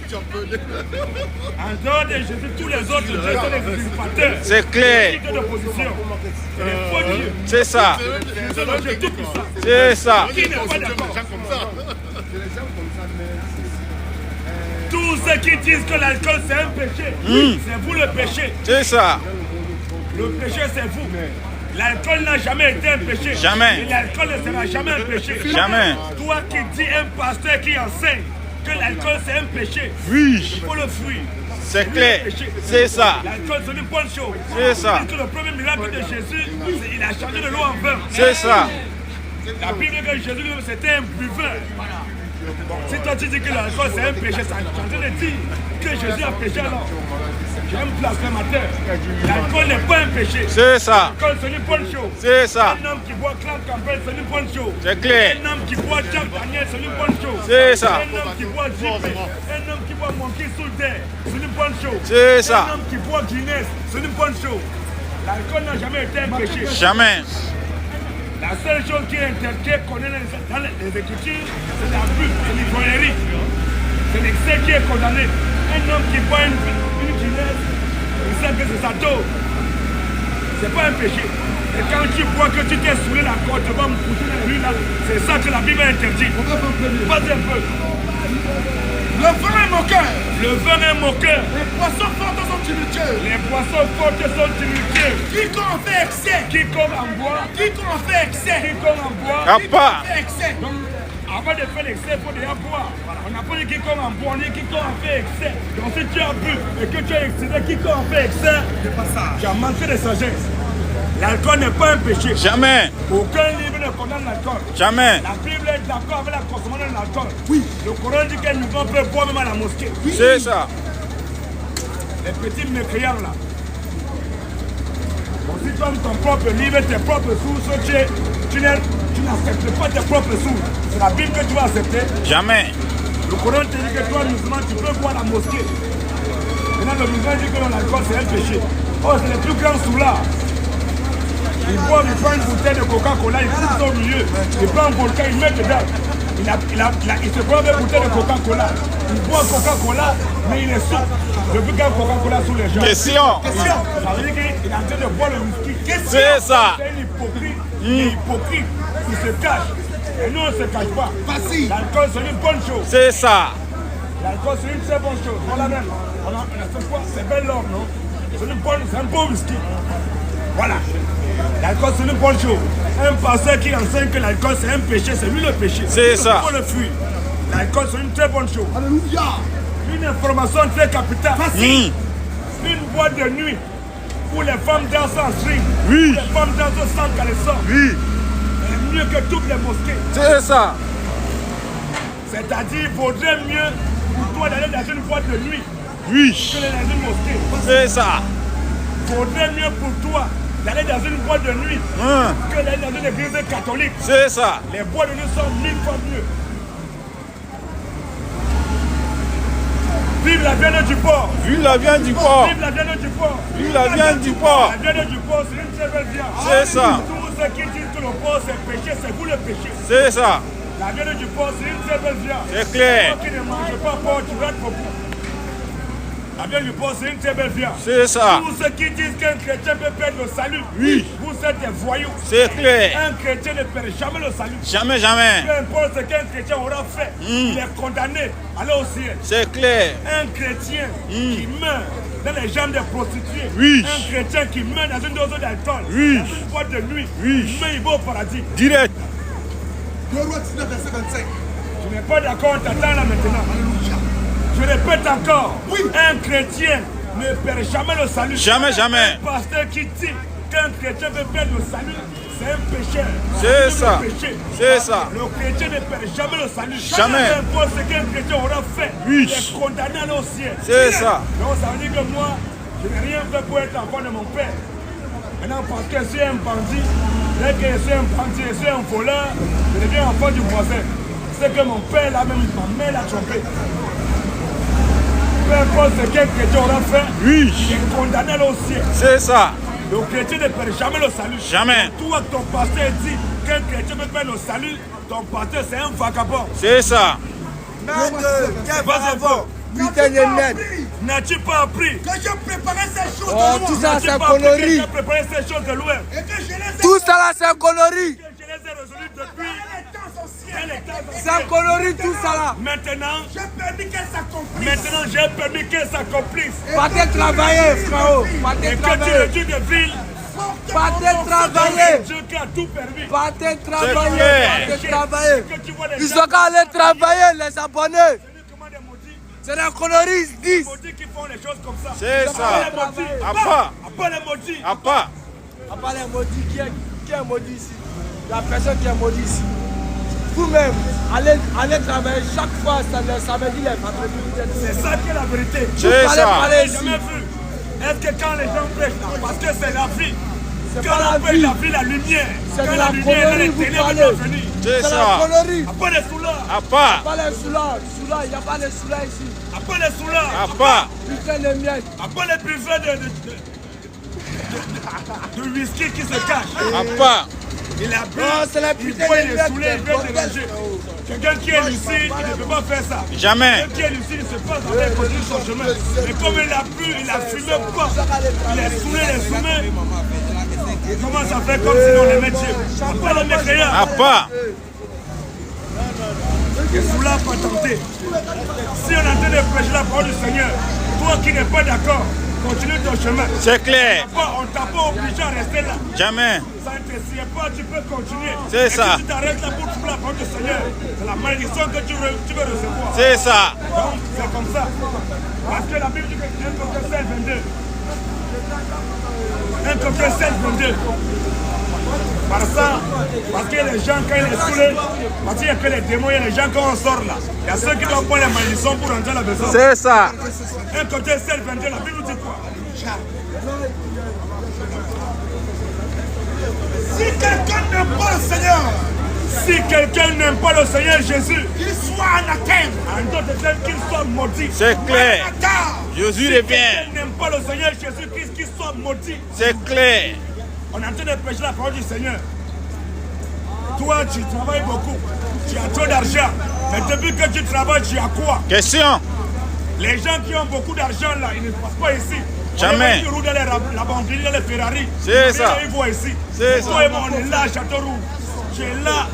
Tu en peux les- En dehors de Jésus, tous les autres dieux sont des usurpateurs. C'est clair. Des d'opposition. C'est des faux dieux. C'est ça. C'est le Dieu tout-puissant. C'est ça. Qui n'est pas Des d'accord? gens comme ça. Tous ceux qui disent que l'alcool c'est un péché, c'est vous le péché. C'est ça. Le péché c'est vous. L'alcool n'a jamais été un péché. Jamais. Et l'alcool ne sera jamais un péché. Jamais. Toi qui dis un pasteur qui enseigne que l'alcool c'est un péché, Oui. il faut le fuir. C'est clair. C'est ça. L'alcool c'est une bonne chose. C'est ça. Parce que le premier miracle de Jésus, il a changé de l'eau en vin. C'est ça. La Bible dit que Jésus c'était un buveur. Si toi tu dis que l'alcool c'est un péché, ça change de dire que Jésus a péché alors. J'ai un blasphémateur. L'alcool n'est pas un péché. C'est ça. L'alcool c'est une bonne chose. C'est ça. Un homme qui boit Clan Campbell, c'est une bonne chose. C'est clair. Un homme qui boit Jack Daniel, c'est une bonne chose. C'est ça. Un homme qui boit JP, un homme qui boit Monkey Soldier, c'est une bonne chose. C'est ça. Un homme qui boit Guinness, c'est une bonne chose. L'alcool n'a jamais été un péché. Jamais. La seule chose qui est interdite qu'on est dans les Écritures, c'est l'abus, c'est l'ivrognerie. C'est l'excès qui est condamné. Un homme qui boit une Guinness, il sait que c'est sa dose. C'est pas un péché. Et quand tu bois que tu t'es saoulé la côte, tu vas me pousser dans la rue là, c'est ça que la Bible interdit. Vas-y un peu. Le vin est moqueur. Le vin est moqueur. Les poissons forts sont tumultueux. Les poissons forts sont tumultueux. Quiconque en fait excès. Quiconque en boit, Quiconque en fait excès. quiconque en boit. Papa. Fait excès. Donc, avant de faire l'excès, il faut déjà boire. On n'a pas dit quiconque en boit, on dit quiconque en fait excès. Donc si tu as bu et que tu as excédé, quiconque en fait excès, tu as manqué de sagesse. L'alcool n'est pas un péché. Jamais. Aucun livre ne condamne l'alcool. Jamais. La Bible est d'accord avec la consommation de l'alcool. Oui. Le Coran dit qu'un musulman peut boire même à la mosquée. C'est ça. Les petits mécréants là. Donc si tu as ton propre livre, tes propres sources, tu n'acceptes pas tes propres sources. C'est la Bible que tu vas accepter. Jamais. Le Coran te dit que toi, musulman, tu peux boire à la mosquée. Maintenant, le musulman dit que l'alcool c'est un péché. Oh, c'est le plus grand soulard. Il boit, il prend une bouteille de Coca-Cola, il coupe ça au milieu. Il prend un volcan, il met dedans. Il se prend une bouteille de Coca-Cola. Il boit Coca-Cola, mais il est sous. Le plus grand Coca-Cola sous les gens. Question. Ça veut dire qu'il est en train de boire le whisky. C'est ça. C'est un hypocrite. Il est hypocrite. Il se cache. Et nous, on ne se cache pas. Facile. L'alcool, c'est une bonne chose. C'est ça. L'alcool, c'est une très bonne chose. Voilà même. On a fait quoi? C'est belle l'or, non? C'est un bon whisky. Voilà. L'alcool, c'est une bonne chose. Un pasteur qui enseigne que l'alcool, c'est un péché, c'est lui le péché. C'est ça. Il faut le fuir. L'alcool, c'est une très bonne chose. Alléluia. Une information très capitale. Une boîte de nuit où les femmes dansent en string. Oui. Où les femmes dansent sans caleçon. Oui. C'est mieux que toutes les mosquées. C'est ça. C'est-à-dire, il vaudrait mieux pour toi d'aller dans une boîte de nuit Oui. que d'aller dans une mosquée. C'est ça. Il vaudrait mieux pour toi d'aller dans une boîte de nuit que d'aller dans une église catholique. C'est ça. Les boîtes de nuit sont 1000 fois mieux. Vive la viande du porc. Vive la viande du porc. Vive la viande du porc. Vive la viande du porc. La viande du porc, c'est une très belle viande. C'est ça. Tous ceux qui disent que le porc c'est péché, c'est vous le péché. C'est ça. La viande du porc, c'est une très belle viande. C'est clair. Toi qui ne manges pas porc, tu vas être beaucoup. La viande du porc, c'est une très belle viande. C'est ça. Tous ceux qui disent qu'un chrétien peut perdre le salut, Oui. vous êtes des voyous. C'est clair. Un chrétien ne perd jamais le salut. Jamais, jamais. Peu importe ce qu'un chrétien aura fait, il est condamné à aller au ciel. C'est clair. Un chrétien qui meurt dans les jambes des prostituées, Oui. un chrétien qui meurt dans une dose d'alcool, Oui. dans une boîte de nuit, Oui. il meurt, il va au paradis. Direct. 2 Rois 19, verset 25. Tu n'es pas d'accord, on t'attend là maintenant. Alléluia. Je répète encore, Oui. un chrétien ne perd jamais le salut. Jamais, jamais. Un pasteur qui dit qu'un chrétien veut perdre le salut, c'est un pécheur. C'est C'est ça. le péché. C'est ça. Le chrétien ne perd jamais le salut. Jamais. Peu importe ce qu'un chrétien aura fait, Oui. il est condamné à aller au ciel. C'est ça. Donc ça veut dire que moi, je n'ai rien fait pour être enfant de mon père. Maintenant, parce que je suis un bandit, dès que je suis un bandit, je suis un voleur, je deviens enfant du voisin. C'est que mon père, là même, ma mère l'a trompé. Peu importe ce qu'un chrétien aura fait, Oui. il est condamné à aller au ciel. C'est ça. Le chrétien ne perd jamais le salut. Jamais. Toi, ton pasteur dit aucun chrétien peut faire le salut. Ton pasteur, c'est un vagabond. C'est ça. N'as-tu pas appris que j'ai préparé ces choses Oh, de tout loin? ça, N'as-tu c'est pas appris que connerie. j'ai préparé ces choses de loin? Et que je les ai Tout ça là, c'est connerie. Que je les ai résolus depuis les temps anciens. les temps C'est anciens. connerie tout ça là. Maintenant, J'ai permis qu'elles s'accomplissent. j'ai permis que ça s'accomplisse. Partez travailler, frérot. Et Partez que tu travailler. le Dieu de ville, Partez travailler. Dieu qui a tout permis. Partez clair. travailler. Partez travailler. Que tu vois les Ils gens sont qu'à aller travailler, les abonnés. comment des maudits, C'est des conneries, ils se disent. maudits qui font les choses comme ça. C'est Pas ça. les maudits. À pas. Pas les maudits. À pas. À part les maudits, qui est maudit ici? La personne qui est maudite ici. Vous-même, allez travailler chaque fois, ça veut dire les vendredis. C'est ça qui est la vérité. C'est Allez ça. parler J'ai ici. jamais vu. Est-ce que quand les gens prêchent là, parce que c'est la vie, C'est quand pas la on prêche vie. la vie, la lumière, C'est quand de la la lumière, connerie, les vous ténèbres parlez. doivent venir. C'est C'est la ça. connerie. Après les soulards, À pas. Pas les soulards. Il n'y a pas les soulards ici. après les soulards, À pas. Putain les miettes. après les buveurs de whisky qui se cachent. À pas. Il a bu, Non, c'est la il putain boit, de il est merde, saoulé, il c'est vient bordel. déranger. Quelqu'un qui est lucide, il ne peut pas faire ça. Jamais. Quelqu'un qui est lucide, il se passe avec continue son chemin. Mais comme il a bu, il a fumé pas. Il est saoulé, il est soumé. Il commence à faire comme si on aimait Dieu. Après le mécréant, À pas. il est soulé, pas tenté. Si on est en train de prêcher la parole du Seigneur, toi qui n'es pas d'accord, continue ton chemin. C'est clair. On ne t'a pas obligé à rester là. Jamais. Ça ne te sied pas, tu peux continuer. C'est Et ça. Si tu t'arrêtes là pour trouver la parole du Seigneur, c'est la malédiction que tu veux recevoir. C'est ça. Donc, c'est comme ça. Parce que la Bible dit que 1 Corinthiens 16, 22. 1 Corinthiens 16, 22. Par ça, parce que les gens, quand ils sont saoulés, parce qu'il n'y a que les démons, il y a les gens quand on sort là. Il y a ceux qui doivent prendre les malédictions pour rentrer à la maison. C'est ça. 1 Corinthiens 16, 22, la Bible dit quoi? Si quelqu'un n'aime pas le Seigneur, Si quelqu'un n'aime pas le Seigneur Jésus, qu'il soit anathème. en d'autres termes, qu'il soit maudit. C'est clair. Anathème. Jésus Si revient. quelqu'un n'aime pas le Seigneur Jésus-Christ, qu'il soit maudit. C'est clair. On est en train de prêcher la parole du Seigneur. Toi, tu travailles beaucoup. Tu as trop d'argent. Mais depuis que tu travailles, tu as quoi? Question. Les gens qui ont beaucoup d'argent là, ils ne passent pas ici. Jamais. Ils roulent dans les Lamborghini, dans les Ferrari. C'est ça. Ils voient ici. C'est ça. Toi et moi, on est là à Châteauroux. Tu es là.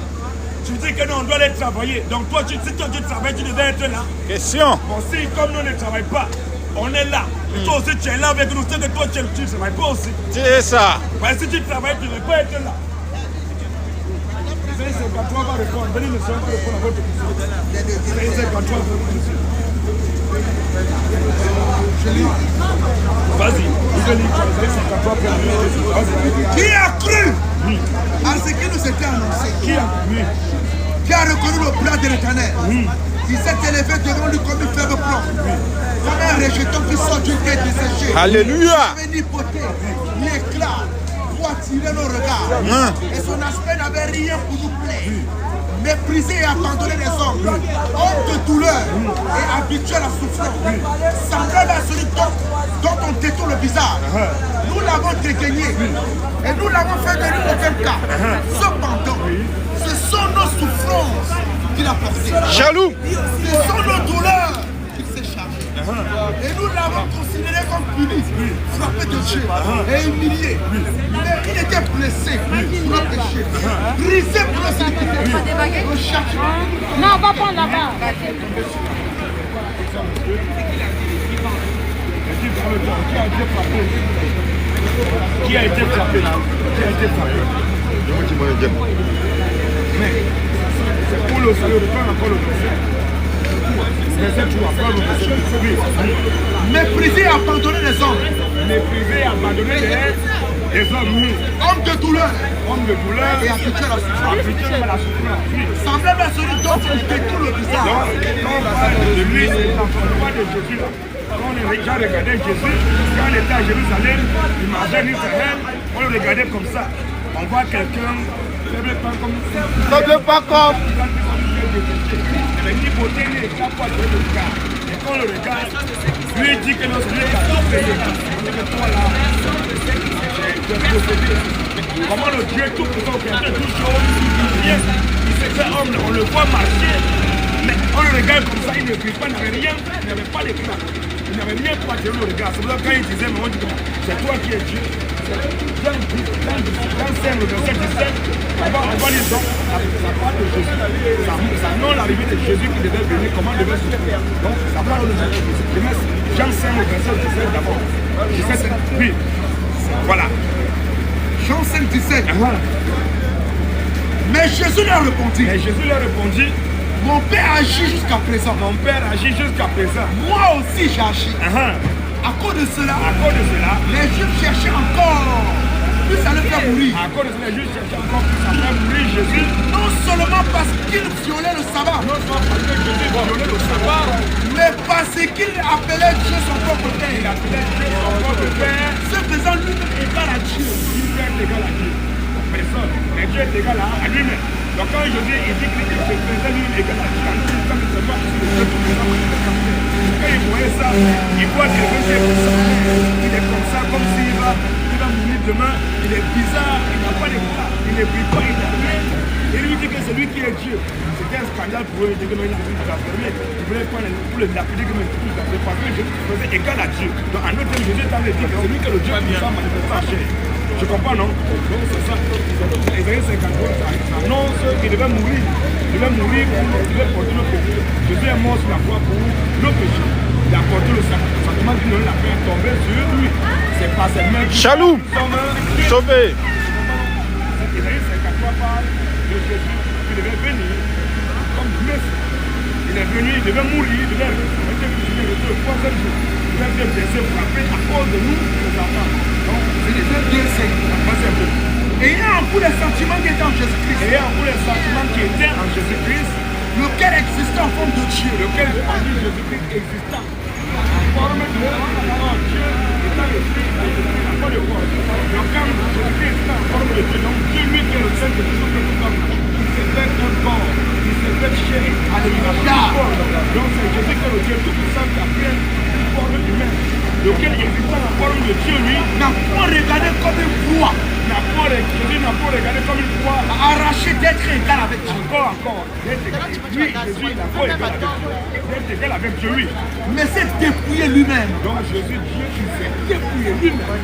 Tu dis que nous, on doit aller travailler. Donc toi, si toi tu travailles, tu devais être là. Question. Bon, si comme nous ne travaillons pas, on est là. Et toi aussi, tu es là avec nous. C'est que toi, tu ne travailles pas aussi. C'est ça. Mais si tu travailles, tu ne peux pas être là. C'est 53 va répondre. Venez, monsieur, on va répondre à votre question. C'est 53 va répondre. Vas-y, je lis quoi? C'est 53 va répondre. Qui a cru à ce qui nous était annoncé? Qui a cru? Qui a reconnu le plat de l'Éternel? Il s'est élevé devant lui comme une faible plomb. Comme un rejeton qui sort d'une tête desséchée. Alléluia. Il n'avait ni beauté, ni éclat pour attirer nos regards. Et son aspect n'avait rien pour nous plaire. Méprisé et abandonné des hommes, homme de douleur et habitué à la souffrance, semblable à celui dont on détourne le visage. Nous l'avons dédaigné et nous l'avons fait de lui aucun cas. Cependant, ce sont nos souffrances qu'il a portées. Jaloux. Ce sont nos douleurs qu'il s'est chargé. Et nous l'avons considéré comme puni, frappé de Dieu et humilié. Mais il était blessé pour nos péchés, brisé pour nos iniquités. Nos châtiments. Non, on va prendre là-bas. Qui a été frappé? Qui a été frappé? Mais c'est pour le salut, reprends encore le verset. Verset 3, prends le verset 3. Méprisé et abandonné les hommes. Méprisé et abandonné les hommes. Homme de douleur Homme de douleur et habitué à la souffrance. habitué à la souffrance. Semblable à celui dont on détourne le visage. Donc, quand on parle de lui, c'est l'enseignement de Jésus là. Quand on regardait Jésus, quand on était à Jérusalem, il marchait en Israël, on le regardait comme ça. On voit quelqu'un, faible pas comme ça. Faible pas comme. Mais ni beauté ni éclat pour le regard. Et quand on le regarde, lui il dit que non, c'est lui qui a tout payé. On dit que toi là, tu es possédé. comment le Dieu tout-puissant, créateur de toutes choses, il s'est fait homme, on le voit marcher, mais on le regarde comme ça, il ne crie pas, il n'avait rien, il n'avait pas d'éclat. Il n'avait rien pour attirer le regard. C'est pour ça que quand il disait, mais on dit, c'est toi qui es Dieu. Dans 5, le verset 17, on va lire donc, ça parle de Jésus. Ça annonce l'arrivée de Jésus qui devait venir, comment devait se faire. Donc, ça parle de Jésus. Jean 5, le verset 17 d'abord. 17, oui. Voilà. Jean 5, 17. Mais Jésus leur répondit. Et Jésus leur répondit, mon Père agit jusqu'à présent. mon Père agit jusqu'à présent. Moi aussi j'agis. À cause de cela, les Juifs cherchaient encore plus à le faire mourir. À cause de cela, les Juifs cherchaient encore plus à faire mourir Jésus. Non seulement parce qu'il violait le sabbat, Non seulement parce que Jésus violait le sabbat, mais parce qu'il appelait Dieu son propre Père. il appelait Dieu son propre Père. Ce faisant lui-même égal à Dieu. Il fait égal à Dieu. Personne. Mais Dieu est égal à lui-même. Donc quand Jésus il dit qu'il se faisait lui égal à Dieu, quand il voyait ça, il voit que il est comme ça, comme s'il va mourir demain. Il est bizarre, il n'a pas d'éclat, il ne brille pas, il n'a rien. Et lui dit que c'est lui qui est Dieu. C'était un scandale pour eux, il dit que il a voulu l'affermer. Il voulait pas pour le lapider comme un tout parce que Jésus faisait égal à Dieu. Donc en d'autres termes, Jésus est en train de dire que c'est lui que le Dieu puissant manifesté en chair. Tu comprends, non? Donc c'est ça. Isaïe 53, ça annonce qu'il devait mourir. Il devait mourir pour porter le péché. Jésus est mort sur la croix pour le péché. Il a porté le sacrement du nom, la paix est tombée sur lui. C'est pas ses mains qui Chaloux, sauvé. Isaïe 53 parle de Jésus qui devait venir comme Messie. Il est venu, il devait mourir, il devait être crucifié le troisième jour. Il devait être blessé, frappé à cause de nous, les enfants. Donc, c'est les deux signes. Ayant en vous les sentiments qui étaient en Jésus-Christ, Et en vous les sentiments qui étaient en Jésus-Christ, lequel existait en forme de Dieu, lequel on dit Jésus-Christ existant, en forme de Dieu, étant l'esprit, la forme de corps. Donc quand Jésus-Christ est en forme de Dieu, donc Dieu lui qui est le Saint de tout ce que nous sommes, il s'est fait un corps, il s'est fait chair, alléluia. Donc c'est Jésus qui est le Dieu tout puissant qui a pris une forme humaine, lequel existant en forme de Dieu, lui, n'a pas regardé comme une proie, Jésus n'a pas regardé comme une croix, arraché d'être égal avec Dieu, encore, d'être égal avec lui, Jésus n'a pas égal avec Dieu, d'être égal avec Dieu, oui. mais s'est dépouillé lui-même Donc Jésus, Dieu, il s'est dépouillé lui-même.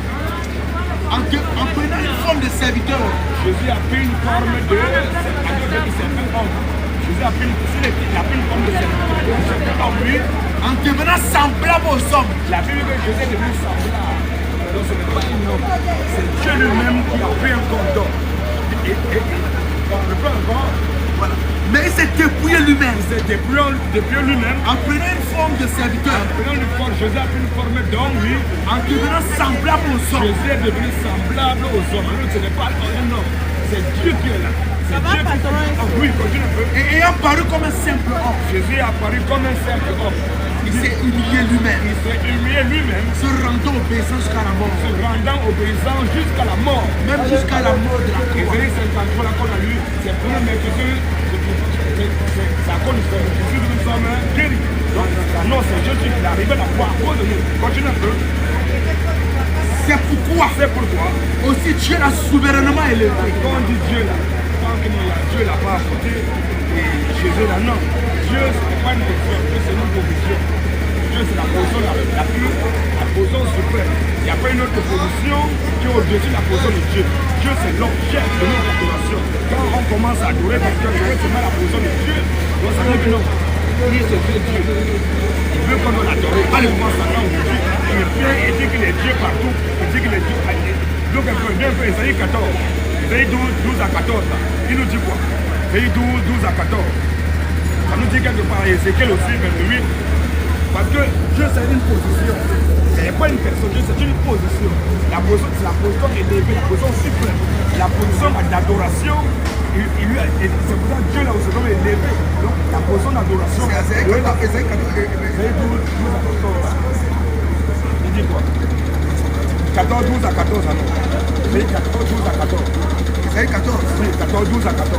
en prenant une forme de serviteur. Jésus a pris une forme de serviteur qui s'est fait homme. Jésus a pris une forme de serviteur qui s'est fait homme, lui. En devenant semblable aux hommes. La Bible dit que Jésus est devenu semblable. Donc ce n'est pas un homme, c'est Dieu lui-même qui a pris un corps d'homme. Et le corps encore, Voilà. Mais il s'est dépouillé lui-même. il s'est dépouillé lui-même. En prenant une forme de serviteur. Jésus a pris une forme d'homme, lui. En devenant semblable aux hommes. Jésus est devenu semblable aux hommes. Alors, ce n'est pas un homme, c'est Dieu qui est là. C'est Dieu qui est là. Oui, continue un peu. Et ayant paru comme un simple homme, Jésus est apparu comme un simple homme. il s'est humilié lui-même, Il s'est humilié lui-même, se rendant obéissant jusqu'à la mort. se rendant obéissant jusqu'à la mort. Même jusqu'à la mort de la croix. Isaïe 53, la croix à lui, c'est pour nous mettre c'est à cause de Jésus que nous sommes guéris. Donc, non, c'est Jésus qui est arrivé à la croix à cause de nous. Continue un peu. C'est pourquoi aussi Dieu l'a souverainement élevé. Quand on dit Dieu là, tant que Dieu l'a pas apporté, et Jésus là, non. Dieu, ce n'est pas une position, Dieu c'est une position. Dieu c'est la position la position suprême. Il n'y a pas une autre position qui est au-dessus de la position de Dieu. Dieu c'est l'objet de notre adoration. Quand on commence à adorer quelqu'un, c'est mal la position de Dieu. Donc ça veut dire que non. Lui c'est Dieu. Il veut qu'on l'adore. Pas le moment Satan aujourd'hui. Il vient et dit qu'il est Dieu partout. Il dit qu'il est Dieu. Donc un peu, bien fait, Isaïe 14. Isaïe 12 à 14. Il nous dit quoi? Isaïe 12 à 14. Ça nous dit quelque part, Ézéchiel aussi, 28. Parce que Dieu c'est une position. Ce n'est pas une personne, Dieu c'est une position. La position, c'est la position élevée, la position suprême. La position d'adoration. C'est pour ça que Dieu là aussi est élevé. Donc la position d'adoration. C'est Ésaïe 14. Isaïe 12 à 14. Il dit quoi? 14, 12 à 14, ah non. Isaïe 14, 12 à 14. Isaïe 14. Oui, 14, 12 à 14.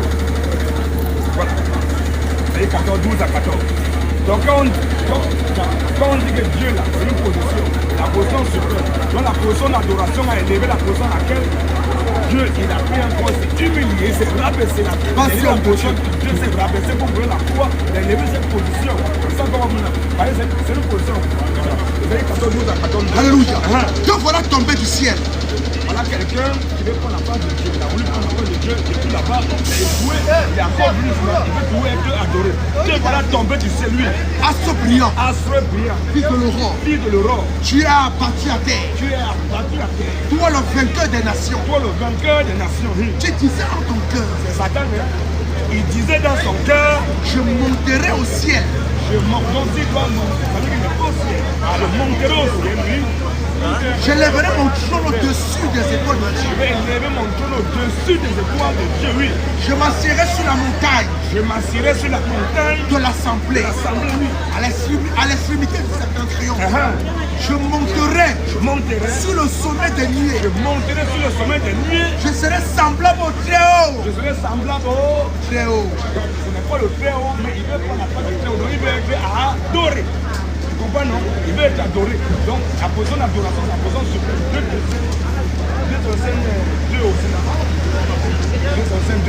Voilà. Isaïe 14, 12 à 14. Donc quand on dit que Dieu là, c'est une position, la position suprême. Donc la position d'adoration a élevé la position à laquelle Dieu, il a pris un corps, s'est humilié, s'est rabaissé la position. Dieu s'est rabaissé pour brûler la foi, il a élevé cette position. C'est une position. Alléluia. Te voilà tombé du ciel. Voilà quelqu'un qui veut prendre la part de Dieu. Il a voulu prendre la part de Dieu depuis là-bas. Il est doué, il est encore venu là. Il veut douer Dieu adorer. Dieu voilà tombé du ciel, lui. Astre brillant. Astre brillant. Fils de l'aurore. Fils de l'aurore. Tu es abattu à terre. Tu es abattu à terre. Toi le vainqueur des nations. Toi le vainqueur des nations. Tu disais en ton cœur. C'est Satan, hein? Il disait dans son cœur, je monterai au ciel. Je monterai au ciel. Je monterai au ciel, oui. J'élèverai mon trône au-dessus des étoiles de Dieu. Je vais élever mon trône au-dessus des étoiles de Dieu, oui. Je m'assierai sur la montagne. Je m'assierai sur la montagne de l'assemblée. Oui. À l'extrémité du septentrion. Je monterai sur le sommet des nuées. Je monterai sur le sommet des nuées. Je serai semblable au très haut. Je serai semblable au très haut. Ce n'est pas le très haut, mais il veut prendre la part du très haut. Donc il veut être adoré. Tu comprends, non? Il veut être adoré. Donc la position d'adoration, la position suprême. 2 aussi.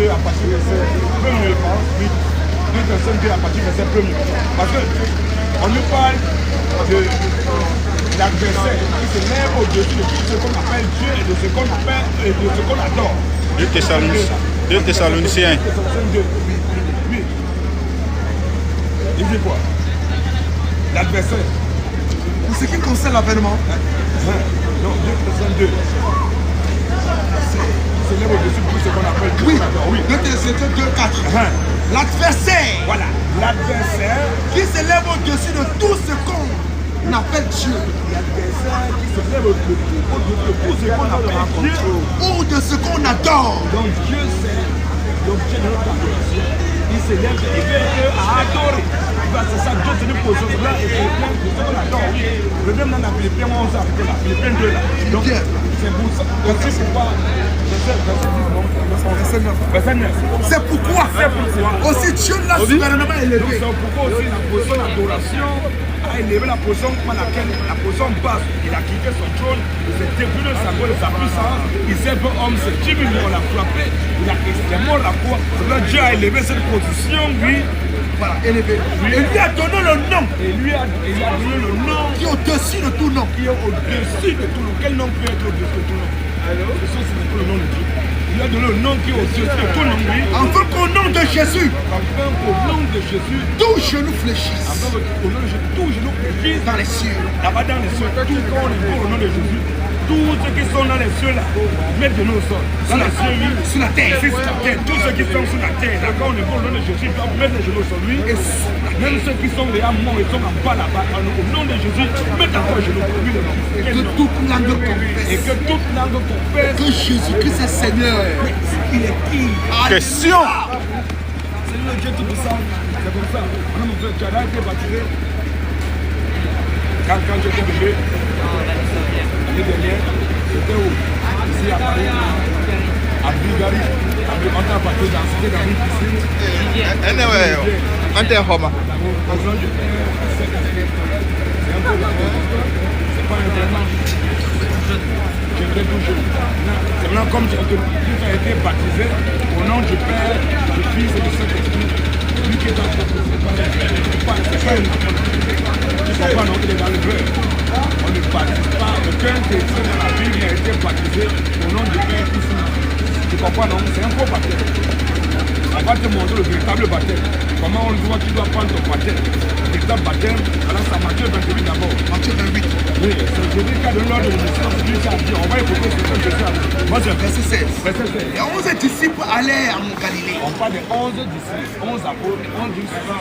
2 à partir de verset 1er, je pense. Oui. 2 à partir de verset 1er. Parce qu'on nous parle de l'adversaire qui se lève au-dessus de tout ce qu'on appelle Dieu et de ce qu'on appelle et de ce qu'on adore. 2 Thessaloniciens. Oui. Il dit quoi? L'adversaire. Pour ce qui concerne l'avènement. Non, 2 Thessaloniciens 2. Il se lève au-dessus de tout ce qu'on appelle Dieu. Oui. 2 Thessaloniciens 2, 4. L'adversaire. Voilà. L'adversaire qui se lève au-dessus de tout ce qu'on appelle Dieu. L'adversaire qui se lève au-dessus de tout ce qu'on appelle Dieu. Ou de ce qu'on adore. Donc Dieu c'est l'objet de notre adoration. Il se lève et veut être adoré. C'est ça, Dieu c'est une position là et Philippiens, c'est ce qu'on adore. Le même dans la Philippiens 11 avec la Philippiens 2 là. Donc c'est pour ça. C'est pourquoi. C'est pourquoi aussi Dieu l'a souverainement élevé. C'est pourquoi aussi la position d'adoration a élevé la position par laquelle la position basse. Il a quitté son trône, il s'est dévoué de sa gloire, de sa puissance. Il s'est fait homme, s'est diminué, on l'a frappé, il a extrêmement la foi. C'est là Dieu a élevé cette position, lui. Voilà, élevé. Et lui a donné le nom. Et lui a donné le nom qui est au-dessus de tout nom. Qui est au-dessus de tout nom. Quel nom peut être au-dessus de tout nom? Alors, ce n'est pas le nom de Dieu. Il a donné le nom qui est au-dessus de tout nom, lui. Enfin qu'au nom de Jésus. Enfin qu'au nom de Jésus. Tout genou fléchisse. Enfin qu'au nom de Jésus, tout genou fléchisse. Dans les cieux. Là-bas dans les cieux. Tout quand on est au nom de Jésus. Tous ceux qui sont dans les cieux là, mettent de nous au sol. Dans les cieux, oui. Sur la terre. Sur la terre. Tous ceux qui sont sur la terre, là, quand on est au nom de Jésus, ils doivent mettre les genoux sur lui. Et même ceux qui sont déjà morts, ils sont en bas là-bas. Au nom de Jésus, mettent encore les genoux pour lui le nom. Et que toute langue confesse. Et que toute langue confesse. Que Jésus-Christ est Seigneur. Il est qui? Question. C'est le Dieu tout-puissant. C'est comme ça. Mon frère, tu as été baptisé. Quand j'étais bébé, l'année dernière, c'était où? Ici à Paris, à Bulgarie. On t'a baptisé dans une piscine. Ante Roma. C'est un peu c'est pas un vraiment. J'étais toujours. C'est maintenant comme tu as été baptisé au nom du Père, du Fils et du Saint-Esprit. Lui qui est dans le c'est pas tu comprends, non? Il est dans le cœur. On ne baptise pas. Aucun chrétien dans la Bible a été baptisé au nom du Père, Fils et du Saint-Esprit. Tu comprends, non? C'est un faux baptême. On va te montrer le véritable baptême. Comment on doit, tu dois prendre ton baptême. Le véritable baptême, alors c'est Matthieu 28 d'abord. Matthieu 28. Oui, c'est Jésus qui a donné l'ordre de mission. C'est lui qui a dit, on va écouter ce que Jésus a dit. Moi, c'est verset 16. Verset 16. Et 11 disciples allèrent en Galilée. On parle de 11 disciples, 11 apôtres, 11 disciples.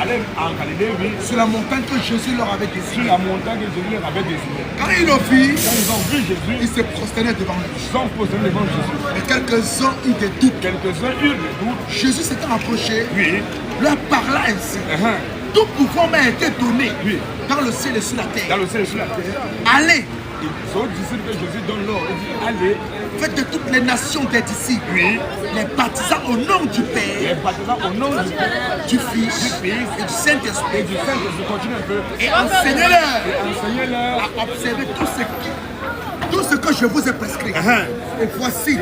Allez en Galilée, oui. Sur la montagne que Jésus leur avait désignée. Sur la montagne que Jésus leur avait désignée. Quand ils le virent, quand ils ont vu Jésus, ils se prosternaient devant lui. Ils sont prosternés devant Jésus. Et quelques-uns eurent des doutes. Quelques-uns eurent des doutes. Jésus s'était approché, oui. Leur parla ainsi. Tout pouvoir m'a été donné, oui, dans le ciel et sur la terre. Dans le ciel et sur la terre. Allez. Ils sont disciples que Jésus donne l'ordre. Il dit allez. Faites de toutes les nations des disciples. Oui. Les baptisants au nom du Père. Les baptisants au nom du Père. Du Fils. Et du Saint-Esprit. Et du Saint-Esprit. Continue un peu. Et enseignez-leur. Et enseignez-leur. À observer tout ce qui tout ce que je vous ai prescrit. Et voici,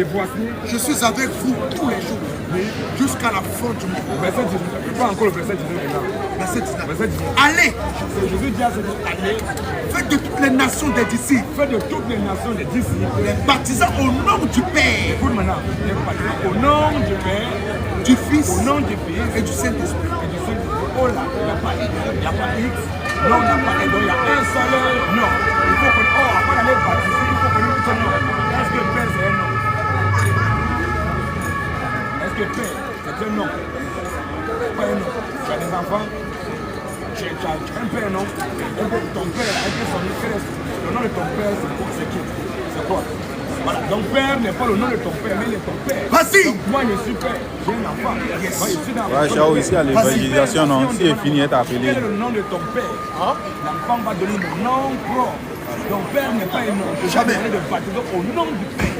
je suis avec vous tous les jours. Jusqu'à la fin du monde. Verset 19. Pas encore le verset 19 maintenant. Verset 19. Verset 19. Allez, Jésus dit à ses disciples, allez, faites de toutes les nations des disciples, faites de toutes les nations des disciples, les baptisant au nom du Père, écoute maintenant, les baptisés au nom du Père, du Fils au nom du Fils et du Saint-Esprit. et du Saint-Esprit. Oh là, il n'y a pas X, il n'y a pas X, non, il n'y a pas X, donc il y a un seul nom. Il faut que, avant d'aller baptiser, il faut connaître ce nom. Est-ce que Père c'est un nom? Est-ce que Père c'est un nom? Pas un nom. Tu as des enfants, tu as un père, non? Et que ton père, avec son frère, le nom de ton père, c'est qui? C'est quoi? Voilà, donc père n'est pas le nom de ton père, mais il est ton père. Vas-y. Donc moi je suis père, j'ai un enfant. Moi je suis dans Ouais, Chao, ici à l'évangélisation, non, si est fini, est appelé. Quel est le nom de ton père? L'enfant va donner le nom propre. Ton père n'est pas un nom. Jamais. De baptiser au nom du père.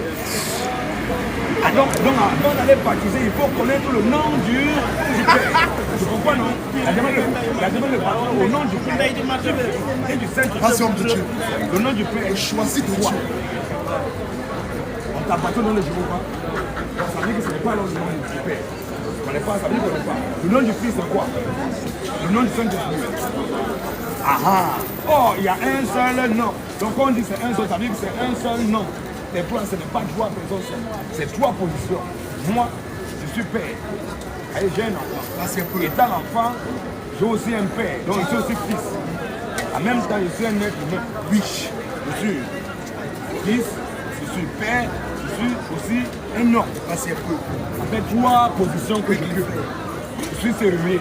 Ah, donc avant d'aller baptiser, il faut connaître le nom du père. Tu comprends, non? La demande de baptiser au nom du père et du Vas-y, homme de Dieu. Le nom du père est choisi de toi. On t'a baptisé au nom de Jéhovah. Ça veut dire que ce n'est pas le nom du père. On n'est pas, ça veut dire qu'on n'est pas. Le nom du fils, c'est quoi? Le nom du Saint-Esprit. Oh, il y a un seul nom. Donc quand on dit c'est un seul, ça veut dire que c'est un seul nom. Mais pour ce n'est pas trois personnes, c'est trois positions. Moi, je suis père. Allez, j'ai un enfant. Étant enfant, j'ai aussi un père. Donc je suis aussi fils. En même temps, je suis un être humain riche. Je suis fils, je suis père, je suis aussi un homme. Ça fait trois positions que je peux faire. Je suis serrurier.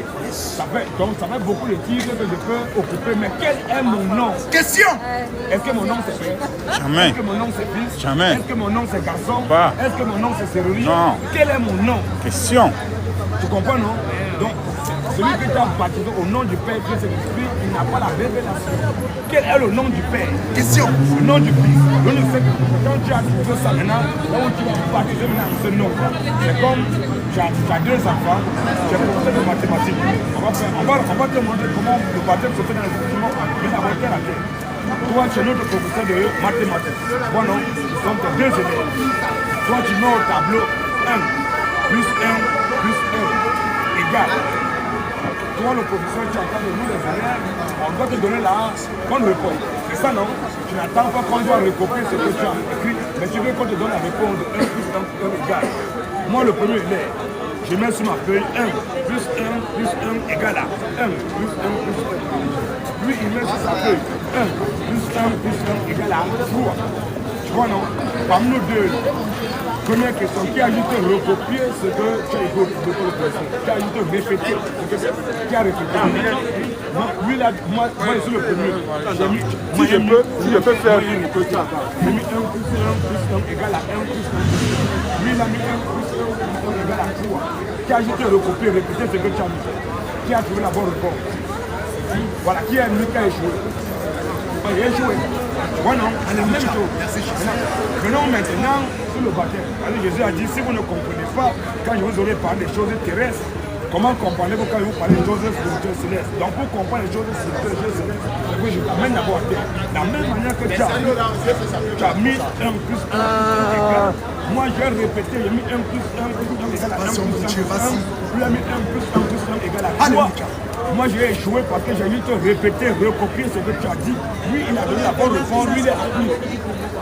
Donc ça fait beaucoup de titres que je peux occuper. Mais quel est mon nom? Question. Est-ce que mon nom c'est père? Jamais. Est-ce que mon nom c'est fils? Jamais. Est-ce que mon nom c'est garçon? Pas. Est-ce que mon nom c'est serrurier? Non. Quel est mon nom? Question. Tu comprends, non? Donc, celui qui t'a baptisé au nom du Père, Fils et Esprit, il n'a pas la révélation. Quel est le nom du Père? Question. Le nom du Fils. Le nom du Saint. Quand tu as trouvé ça maintenant, là où tu vas baptiser maintenant ce nom, c'est comme tu as deux enfants, tu as professeur de mathématiques. On va te montrer comment le baptême se fait dans les instruments mais avec quelle la terre. Toi, tu es notre professeur de mathématiques. Bon, non, nous sommes tes deux élèves. Toi, tu mets au tableau 1 plus 1 plus 1 égale. Toi, le professeur, tu entends de nous les élèves, on doit te donner la bonne réponse. C'est ça, non? Tu n'attends pas qu'on doit recopier ce que tu as écrit, mais tu veux qu'on te donne la réponse de 1 plus 1 égale. Moi, le premier élève, je mets sur ma feuille 1 plus 1 plus 1 égale à 1 plus 1 plus 1. Lui, il met sur sa feuille 1 plus 1 plus 1 égale à 3. Tu vois, non? Parmi nous deux, première question, qui a juste recopié ce que tu as écouté de ton professeur? Qui a juste répété ce que tu as répété? Lui, là, moi, je suis le premier. Si je peux faire une question, j'ai mis 1 plus 1 plus 1 égale à 1 plus 1. Lui, il a mis 1 plus 1 égale à 3. Qui a juste recopié, répété ce que tu as mis? Qui a trouvé la bonne réponse? Voilà, qui a mis, qui a échoué? Il a échoué. Ouais, non, la même chose. Venons maintenant sur le baptême. Jésus a dit, si vous ne comprenez pas, quand je vous aurai parlé des choses terrestres, comment comprenez-vous quand je vous parle des choses spirituelles célestes? Donc pour comprendre les choses spirituelles célestes, je t'amène d'abord à terre. De la même manière que tu as mis 1 plus 1 égale. Moi j'ai répété, j'ai mis 1 plus 1 plus 1 égale à 1 plus 1 plus 1. Lui a mis 1 plus 1 plus 1 égale à 3. Moi j'ai échoué parce que j'ai juste répété, recopié ce que tu as dit. Lui il a donné la bonne réponse, lui il est appris.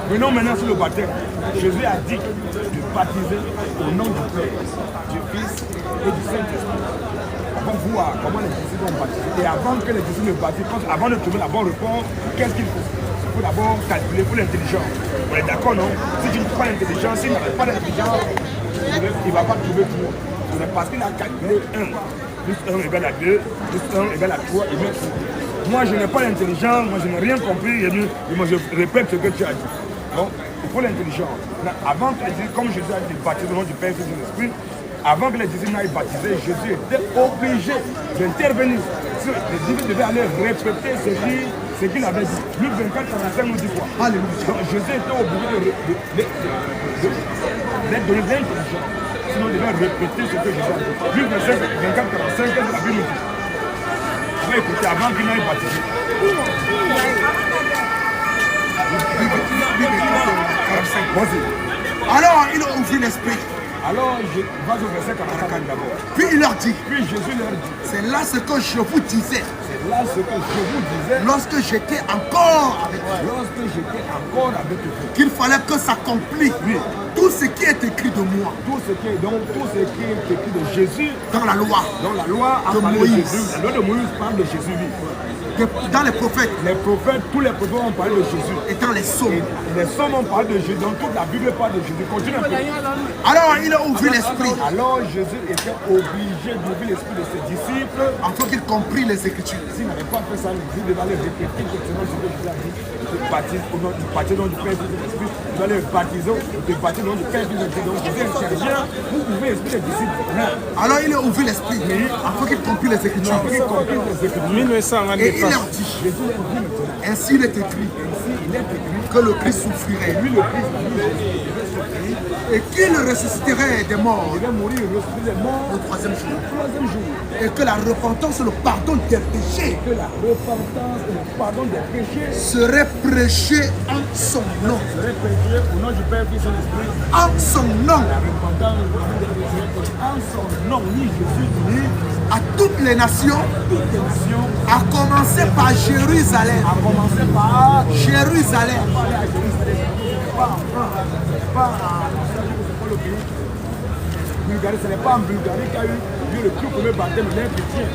Venons maintenant sur le baptême. Jésus a dit de baptiser au nom du Père, du Fils et du Saint-Esprit. On va voir comment les disciples vont baptiser. Et avant que les disciples ne baptisent, avant de trouver la bonne réponse, qu'est-ce qu'il faut? Il faut d'abord calculer pour l'intelligence. On est d'accord, non? Si tu ne trouves pas l'intelligence, s'il n'avait pas d'intelligence, il ne va pas trouver tout. C'est parce qu'il a calculé 1 plus 1 égale à 2, plus 1 égale à 3, et même moi je n'ai pas l'intelligence, moi je n'ai rien compris, et moi je répète ce que tu as dit. Donc, il faut l'intelligence. Avant que les disciples, comme Jésus a dit baptiser au nom du Père et de l'Esprit, avant que les disciples n'aillent baptiser, Jésus était obligé d'intervenir. Les disciples devaient aller répéter ce qu'il avait dit. Luc 24, 45 nous dit quoi? Alléluia. Donc Jésus était obligé d'être donné l'intelligence. Sinon, il devait répéter ce que Jésus a dit. Luc 24, 45, qu'est-ce que la Bible nous dit? On va écouter avant qu'il n'aille baptiser. Alors il a ouvert l'esprit. Alors, je vais au verset 44 d'abord. Puis il leur dit, Puis Jésus leur dit, c'est là ce que je vous disais c'est là ce que je vous disais lorsque j'étais encore avec vous, lorsque j'étais encore avec vous. qu'il fallait que s'accomplisse tout ce qui est écrit de moi Tout ce qui est écrit de Jésus dans la loi, dans la loi a De parlé Moïse. de Jésus. La loi de Moïse parle de Jésus, oui. dans les prophètes Les prophètes, tous les prophètes ont parlé de Jésus. et dans les psaumes. Les psaumes ont parlé de Jésus. Donc toute la Bible parle de Jésus. Continue un peu. Alors il a ouvert l'esprit Alors Jésus était obligé d'ouvrir l'esprit de ses disciples. afin qu'ils comprennent les Écritures. S'il n'avait pas fait ça, il devait aller répéter exactement ce que Jésus a dit. Tu baptises au nom du Père et de l'Esprit. Tu vas aller baptiser, tu baptises au nom du Père et de l'Esprit. Donc Jésus intervient pour ouvrir l'esprit des disciples. Alors il a ouvert l'esprit afin qu'ils comprennent les Écritures. Après qu'il comprenne les Écritures, Et il leur dit, Jésus leur dit maintenant, ainsi il est écrit ainsi il est écrit, que le Christ souffrirait lui le Christ, lui Jésus, devait souffrir, et qu'il ressusciterait des morts il devait mourir, il ressusciter les morts au troisième jour. le troisième jour. Et que la repentance et le pardon des péchés Que la repentance et le pardon des péchés seraient prêchés en son nom. seraient prêchés au nom du Père, Fils et l'Esprit. En son nom. La repentance et le pardon des péchés en son nom, ni Jésus, ni À toutes les nations, toutes les nations, à commencer par Jérusalem. à commencer par Jérusalem. aller à Jérusalem, pas en France, pas en Australie, c'est pas le pays. Bulgarie, ce n'est pas en Bulgarie qu'il y a eu le plus premier baptême d'un chrétien.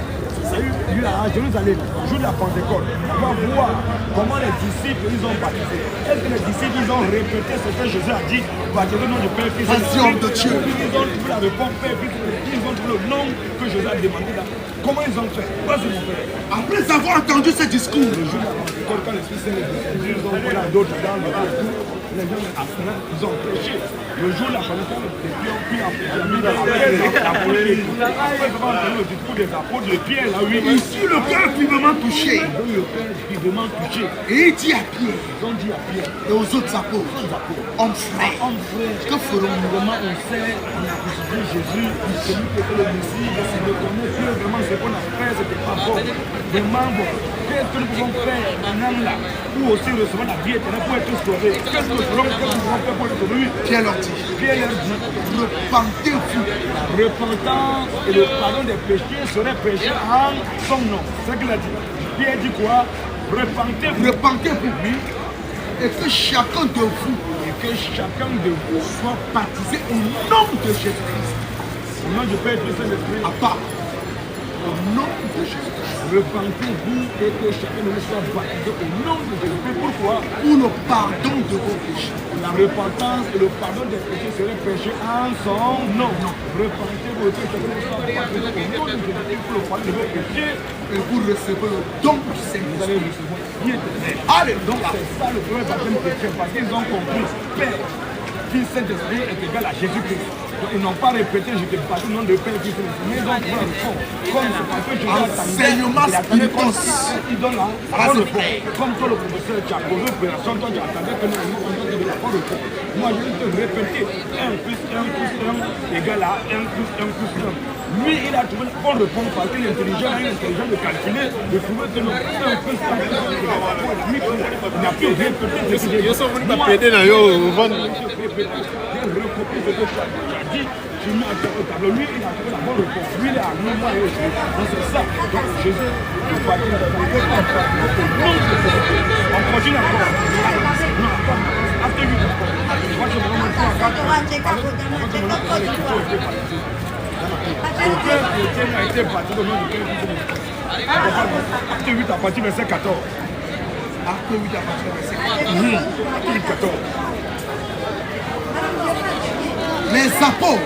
Ça a eu lieu à Jérusalem, le jour de la Pentecôte. On va voir comment les disciples ils ont baptisé. Est-ce que les disciples ils ont répété ce que Jésus a dit, baptisé au nom du Père, Fils et Vision de Dieu. Ils ont trouvé la réponse Père, Fils et Esprit. Ils ont trouvé le nom que Jésus a demandé là. Comment ils ont fait? Vas-y mon frère. Après avoir entendu ce discours, Le jour de la Pentecôte, quand l'Esprit Saint les descendu, ils ont volé à d'autres dans le retour. Les gens ils ont prêché. Le jour de la Pentecôte, les pieds ont pris en après avoir entendu le discours des apôtres, le Pierre là, oui. il fut le cœur vivement touché. Ils ont eu le cœur vivement touché. Et il dit à Pierre Ils ont dit à Pierre, et aux autres apôtres, hommes frères, homme frère, que ferons-nous? vraiment on sait, on a crucifié Jésus, celui qui était le Messie, on reconnaît que vraiment ce qu'on a fait, c'était pas bon. Vraiment bon. Qu'est-ce que nous pouvons faire maintenant là pour aussi recevoir la vie éternelle, pour être sauvés? Qu'est-ce que nous ferons, qu'est-ce que nous pouvons faire pour être sauvés? Pierre leur dit, Pierre leur dit, repentez-vous la repentance et le pardon des péchés seraient prêchés en son nom. C'est ce qu'il a dit. Pierre dit quoi? Repentez-vous. repentez-vous et que chacun de vous Et que chacun de vous soit baptisé au nom de Jésus-Christ. au nom du Père, Fils et l'Esprit, À part, au nom de Jésus-Christ. repentez-vous et que chacun de vous soit baptisé au nom de Jésus-Christ. Pourquoi? Pour le pardon de vos péchés. La repentance et le pardon des péchés seraient prêchés en son nom. Repentez-vous et que chacun de vous soit baptisé au nom de Jésus-Christ pour le pardon de vos péchés. Et vous recevez le don du Vous Seigneur. allez recevoir vie éternelle. Alléluia. Donc c'est ça le premier baptême chrétien, parce qu'ils ont compris Père, Fils, Saint-Esprit est égal à Jésus-Christ. Donc, ils n'ont pas répété je te baptise au nom de Père, Fils, Saint-Esprit. Mais ils ont trouvé le fond. Comme c'est parce que Jésus Enseignement il donne là, prends le fond. Comme toi le professeur, tu as posé l'opération, toi tu attendais que nous on la prendre le fond. Moi je vais te répéter 1 plus 1 plus 1 égale à 1 plus 1 plus 1. Lui, il a trouvé le bon réponse parce qu'il est intelligent, il est intelligent de calculer, de trouver que non, 1 plus 1 plus 1 égale à 3. Lui, il n'a plus répété ce que j'ai dit. Ils sont venus m'appeler dans yo, vendre. J'ai recopié ce que tu as dit, je mets à au tableau. Lui, il a trouvé la bonne réponse. Lui, il est à nous, moi et Jésus. Donc c'est ça. Donc Jésus, le baptême de la on continue encore. Non, encore. Après lui, moi je me remonte aucun chrétien n'a été baptisé au nom du Père. Acte 8 à partir du verset 14. Acte 8 à partir du verset 14. Acte 8, 14. Les apôtres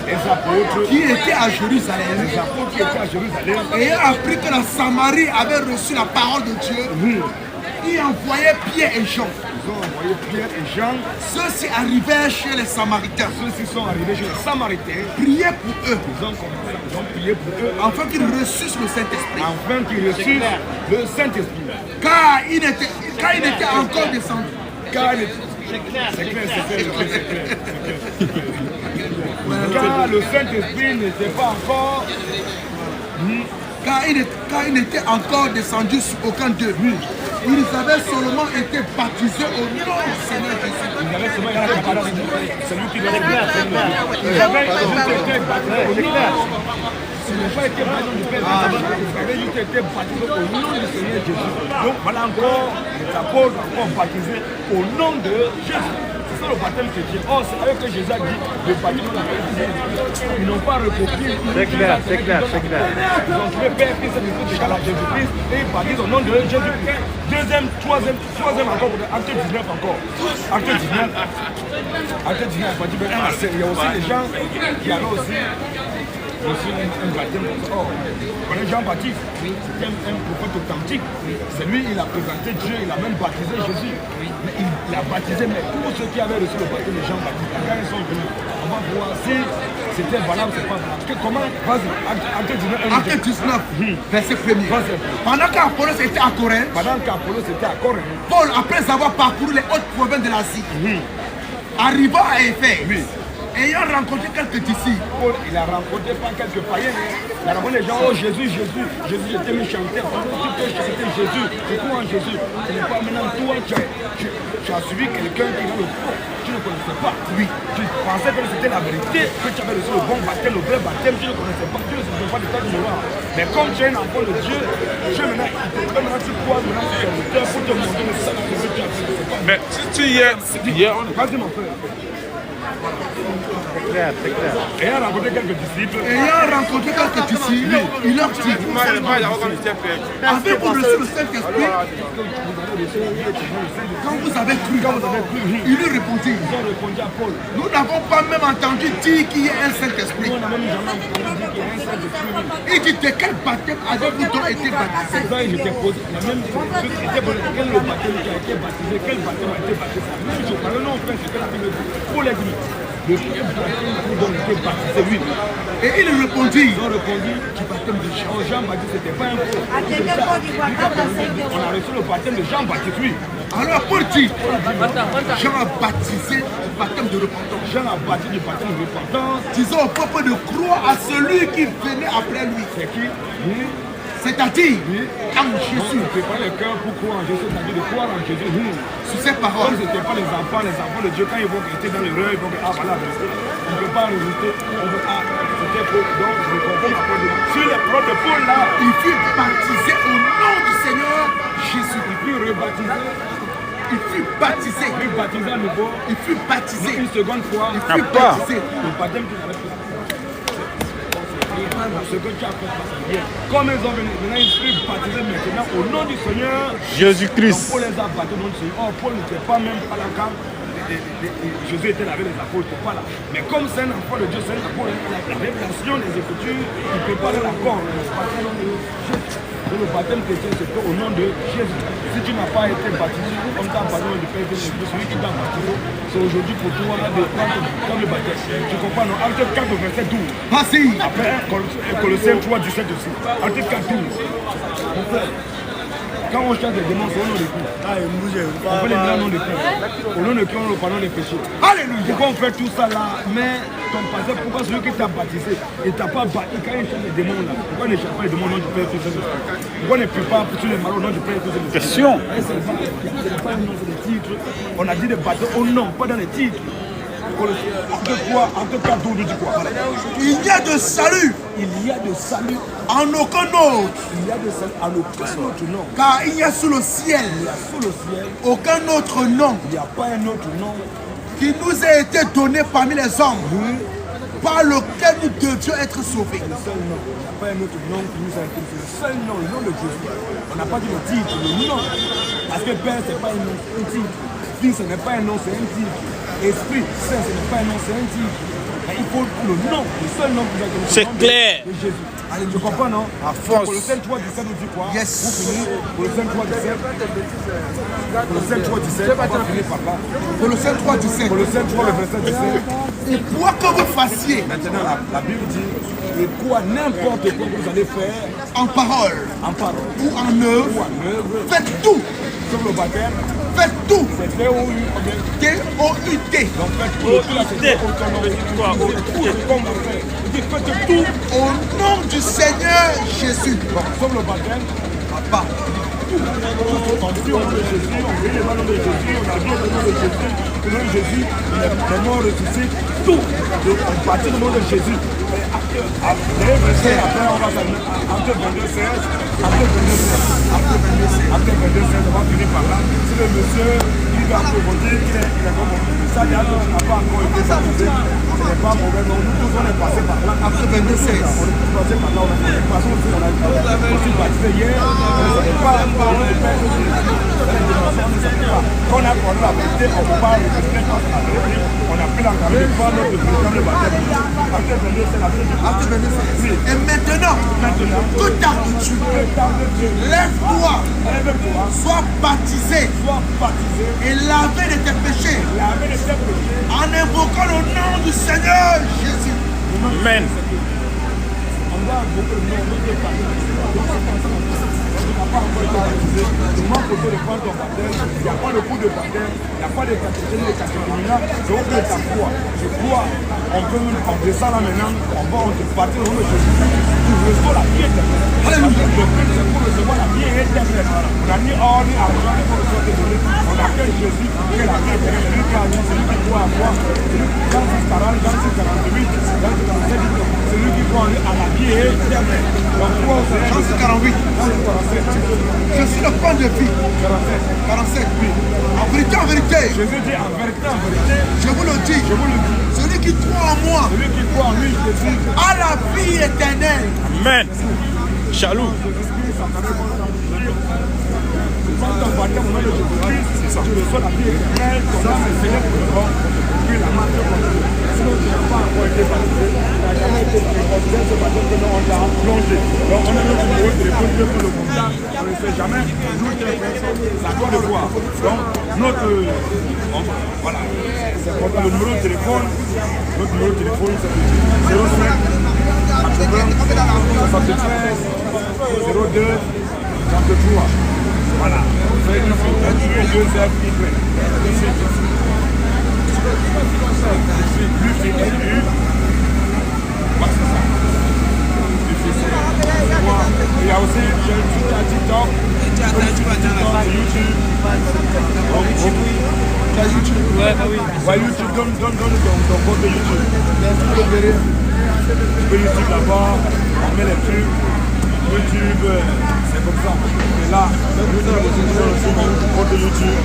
Les apôtres qui étaient à Jérusalem, les apôtres qui étaient à Jérusalem, ayant appris que la Samarie avait reçu la parole de Dieu, ils envoyaient Pierre et Jean. ils ont envoyé Pierre et Jean. Ceux-ci arrivèrent chez les Samaritains, Ceux-ci sont arrivés chez les Samaritains. priaient pour eux, Ils ont prié pour eux afin qu'ils reçussent le Saint-Esprit. afin qu'ils reçussent le Saint-Esprit. Car il n'était encore descendu. Car c'est clair, c'est clair. Car le Saint-Esprit n'était pas encore. Car il n'était encore descendu sur aucun d'eux. Ils avaient seulement été baptisés au nom du Seigneur Jésus. C'est lui qui doit être clair. Ils avaient été baptisés au nom. Ce n'est pas été baptisé du Père, ils avaient juste été baptisés au nom du Seigneur Jésus. Donc voilà encore les apôtres encore baptisés au nom de Jésus. C'est ça le baptême chrétien. Or, c'est avec que Jésus a dit de baptême dans la Ils n'ont pas recopié. C'est clair, c'est clair, c'est clair. Ils ont trouvé Père, Fils et Esprit égal à Jésus-Christ et ils baptisent au nom de Jésus-Christ. Deuxième, troisième encore, acte 19 encore. Acte 19. Acte 19, il y a aussi des gens qui avaient aussi un baptême comme ça. Oh, on connaît Jean-Baptiste, c'était un prophète authentique. C'est lui, il a présenté Dieu, il a même baptisé Jésus. Mais il a baptisé, mais tous ceux qui avaient reçu le baptême de Jean-Baptiste, quand ils sont venus, on va voir si c'était valable, c'est pas valable. Comment? Vas-y, acte 19. Acte 19, verset 1er. Pendant qu'Apollos était à Corinthe, Paul, après avoir parcouru les hautes provinces de l'Asie, arriva à Éphèse. Ayant rencontré quelques disciples, Paul, il a rencontré pas quelques païens. Il a rencontré les gens, oh Jésus, Jésus, Jésus, je t'aime chanter. Tu peux chanter Jésus, je crois en Jésus. Ce n'est pas maintenant toi, tu as suivi quelqu'un qui est le faux. Tu ne connaissais pas. Oui, tu pensais que c'était la vérité, que tu avais reçu le bon baptême, le vrai baptême, tu ne connaissais pas. Tu ne sais pas de ta mémoire. Mais comme tu es un enfant de Dieu, Dieu maintenant, tu crois maintenant sur le terre pour te montrer le salut que tu as fait. Mais si tu y es, vas-y mon frère. c'est clair, c'est clair. Ayant rencontré quelques disciples, il leur dit, avez-vous reçu le Saint-Esprit quand vous avez cru? Il lui répondit, ils ont répondu à Paul. nous n'avons pas même entendu dire qu'il y a un Saint-Esprit. On n'a même jamais entendu dire qu'il y a un Saint-Esprit. Il dit, de quel baptême avez-vous donc été baptisé? C'est ça que je t'ai posé. La même chose. Quel le baptême qui a été baptisé? Quel baptême a été baptisé? Même je parle, non, frère, c'est que la Bible dit. Paul a dit, le baptême qui a été baptisé, oui. Et il répondit, Ils ont répondu du baptême de Jean. Jean-Baptiste, c'était pas un faux. On a reçu le baptême de Jean-Baptiste, oui. alors Paul dit, Jean a baptisé du baptême de repentance. Jean a baptisé du baptême de repentance. Disons au peuple de croire à celui qui venait après lui. C'est qui? C'est-à-dire, en Jésus. Jésus. Préparer le cœur pour croire en Jésus, c'est-à-dire de croire en Jésus. Sur ces paroles. Comme ce n'étaient pas les enfants de Dieu, quand ils vont rester dans l'erreur, ils vont dire, ah voilà, on ne peut pas résister. On veut, ah, c'était faux. Donc, je comprends ma parole de Dieu. Sur les paroles de Paul là, Il fut baptisé au nom du Seigneur Jésus. il fut rebaptisé. Il fut baptisé. Il fut baptisé à nouveau. Il fut baptisé. Une seconde fois. Il fut baptisé. Le baptême qu'il avait fait. Ce que tu as fait passe bien. Comme ils ont venu, maintenant ils furent baptisés maintenant au nom du Seigneur Jésus-Christ. Paul les a baptisés au nom du Seigneur. Or, Paul n'était pas même pas là quand Jésus était là avec les apôtres, il n'était pas là. Mais comme c'est un enfant de Dieu, c'est un apôtre, la révélation des Écritures, il préparait la corps. Le baptême chrétien, c'est au nom de Jésus. Si tu n'as pas été baptisé, comme tu as baptisé du Père et de l'Esprit, celui qui t'a baptisé, c'est aujourd'hui pour toi de prendre comme le baptême. Tu comprends, non? Acte 4, verset 12. Vas-y. Après, Colossiens 3, 17 aussi. Acte 4, 12. Mon frère, quand on chasse des démons, c'est au nom de qui? On fait les grands noms de qui? Au nom de qui on le pardon des péchés. Alléluia. Pourquoi on fait tout ça là? Mais ton pasteur, pourquoi celui qui t'a baptisé et t'a pas baptisé quand il chasse les démons là? Pourquoi on ne chasse pas les démons au nom du Père et du Saint-Esprit? Pourquoi on ne prépare pour tous les malheurs au nom du Père et du Saint-Esprit? Question. C'est pas un nom, c'est des titres. On a dit de baptême au nom, pas dans les titres. En tout cas, d'où dit quoi? Il y a de salut Il y a de salut. en aucun autre, Il y a de salut à aucun autre nom. car il y a sous le ciel Il y a sous le ciel, aucun autre nom il n'y a pas un autre nom. qui nous a été donné parmi les hommes par lequel nous devions être sauvés. Le seul nom. Il n'y a pas un autre nom qui nous a été donné. Le seul nom, le nom de Jésus. On n'a pas dit le titre, le nom. Parce que Père, ce n'est pas un nom, c'est un titre. Fils, ce n'est pas un nom, c'est un titre. Esprit Saint, ce n'est pas un nom, c'est un titre. Mais il faut le nom, le seul nom qui nous a donné. C'est clair. De Jésus. Allez, tu comprends, non? À force. Colossiens 3, 17 nous dit quoi? Yes. Vous finissez. Colossiens 3, 17. Colossiens 3, 17. On va finir par là. Colossiens 3, 17. Colossiens 3, le verset 17. Et quoi que vous fassiez Maintenant, la Bible dit, et quoi, n'importe quoi que vous allez faire, en parole en parole ou en œuvre, ou en œuvre, faites tout, sur le baptême, faites tout, c'est T-O-U, T-O-U-T, donc faites tout au nom du Seigneur Jésus. donc sur le baptême, Papa, On dit au nom de Jésus, on prie le nom de Jésus, on a dit au nom de Jésus, au nom de Jésus, les morts ressuscitent, tout. On partit au nom de Jésus. Les versets, après on va s'amener acte 22, 16, acte 22, 16, acte 22, 16, on va finir par là. Si le monsieur, il va proposer, il est comme ça, il n'a pas encore été baptisé. Ce n'est pas mauvais, non, nous tous on est passé par là. Acte 22, 16. On est tous passés par là, on est passé aussi, on a aussi baptisé hier. On ne savait pas, on ne pas. Quand on a connu la vérité, on ne peut pas résister face à la vérité. On a pris l'engagement de prendre notre véritable baptême. Acte 22, c'est la vérité. Acte 22, c'est. Et maintenant, toute arme de Dieu, lève-toi, sois baptisé et lavé de tes péchés en invoquant le nom du Seigneur Jésus. Amen. On va invoquer le nom de Dieu. Pas encore été baptisé, comment poser le point de baptême, il n'y a pas le coup de baptême, il n'y a pas de catéchisme, de catéchisme, c'est au fait ta foi. Je crois, on descend là maintenant, on te baptise au nom de Jésus, tu reçois la vie éternelle. Le but c'est pour recevoir la vie éternelle. On a ni or ni argent, il faut recevoir des données. On appelle Jésus, qui est la vie éternelle, celui qui a dit, celui qui croit à moi, celui qui dans 640, dans 648, dans 647, celui qui croit à la vie éternelle. Donc, toi, Jean 48. Je suis le pain de vie. 47. Oui. En vérité, Jésus dit en vérité, je vous le dis, celui qui croit en moi, celui qui croit en lui, Jésus, a la vie éternelle. Amen. Chaloux. Quand ton baptême au nom de Jésus-Christ, tu reçois la vie éternelle, ton âme est célèbre pour le corps, et puis la marche continue. Sinon, tu n'as pas encore été baptisé, tu n'as jamais été baptisé, ce baptême que nous on t'a plongé. Donc on a notre numéro de téléphone, Dieu peut le contact, on ne sait jamais d'où tu es fait, c'est à toi de voir. Donc, voilà, c'est important. Le numéro de téléphone, c'est 07 80 73 02 33. Voilà. C'est une il y a aussi TikTok, YouTube. Ouais, YouTube, donne ton compte de YouTube. Tu peux YouTube là-bas, on met les trucs. YouTube, c'est comme ça. Et là, sur mon compte de YouTube.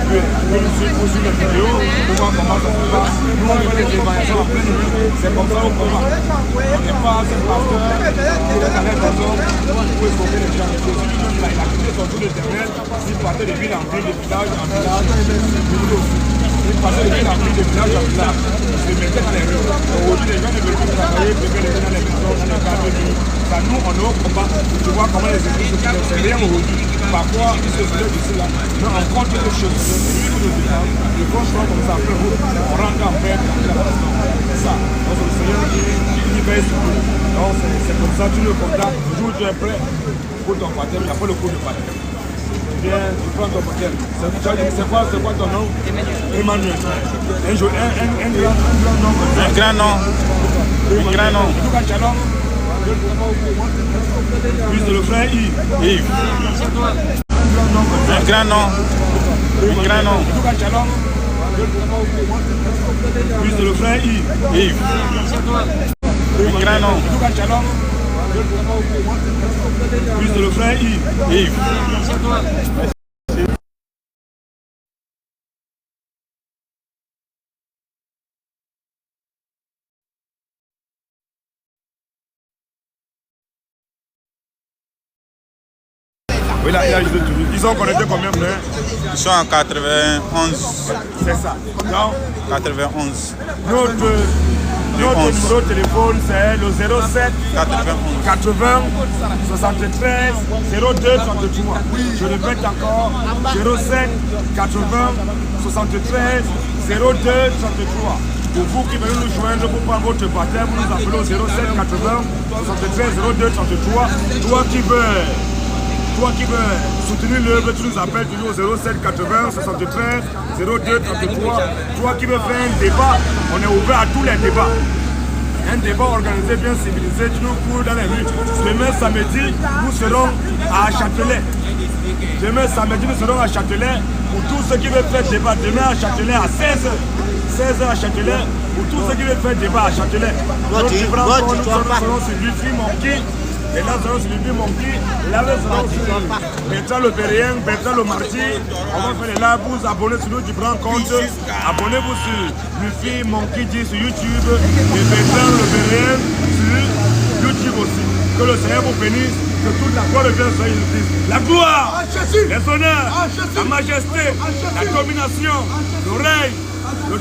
Tu peux nous suivre aussi les vidéos, pour voir comment ça se passe. Nous, on fait les évaluations en plein milieu. C'est comme ça au combat. On n'est pas assez pasteur. On est dans les maisons. Vous pouvez sauver les gens. Jésus, il a quitté son tour d'éternel. Il partait de ville en ville, de village en village. Il partait de ville en ville, de village en village. Il se mettait dans les rues. Aujourd'hui, les gens ne veulent plus travailler, ils veulent les dans les maisons, dans les cadres. Ça, nous, on est au combat. Tu vois comment les églises se font. C'est rien aujourd'hui. Parfois, ils se soulèvent ici là. Mais on compte les choses. Lui qui nous défend. Et franchement, comme ça, après vous, on rentre en paix. C'est ça. Donc, le Seigneur qui veille sur nous. Donc, c'est comme ça, tu le contactes. Toujours tu es prêt pour ton baptême. Il n'y a pas le coup de baptême. Tu viens, tu prends ton baptême. C'est quoi ton nom? Emmanuel. Un grand nom. Un grand nom. Un grand nom. Plus de le frère Yves. Yves. Un grand nom. Un grand nom. Plus de le frère Yves. Yves. Un grand nom. Plus de le frère Yves. Yves. Oui, là, ils ont connecté combien, frère? Ils sont en 91. C'est ça. Donc, 91. notre numéro de téléphone, c'est le 07 80 73 02 33. Je répète encore, 07 80 73 02 33. Pour vous qui venez nous joindre pour prendre votre baptême, vous nous appelez au 07 80 73 02 33. Toi qui veux soutenir l'œuvre, tu nous appelles toujours au 07 80 73 02 33. Toi qui veux faire un débat, on est ouvert à tous les débats. Un débat organisé, bien civilisé, tu nous cours dans les rues. Demain samedi, nous serons à Châtelet. Demain, samedi, nous serons à Châtelet pour tous ceux qui veulent faire débat. Demain à Châtelet à 16h. 16h à Châtelet pour tous ceux qui veulent faire débat à Châtelet. Nous serons sur Luffy Monkey. Et là, nous serons sur Luffy Monkey. Là, nous serons sur Bertrand le Périen, Bertrand le Marty. On va faire les lives. Vous abonnez sur nous, tu prends compte. Abonnez-vous sur Luffy Monkey 10 sur YouTube. Et Bertrand le Périen sur YouTube aussi. Que le Seigneur vous bénisse. Que toute la gloire de Dieu soit une la gloire, les honneurs, la majesté, la domination, le règne, le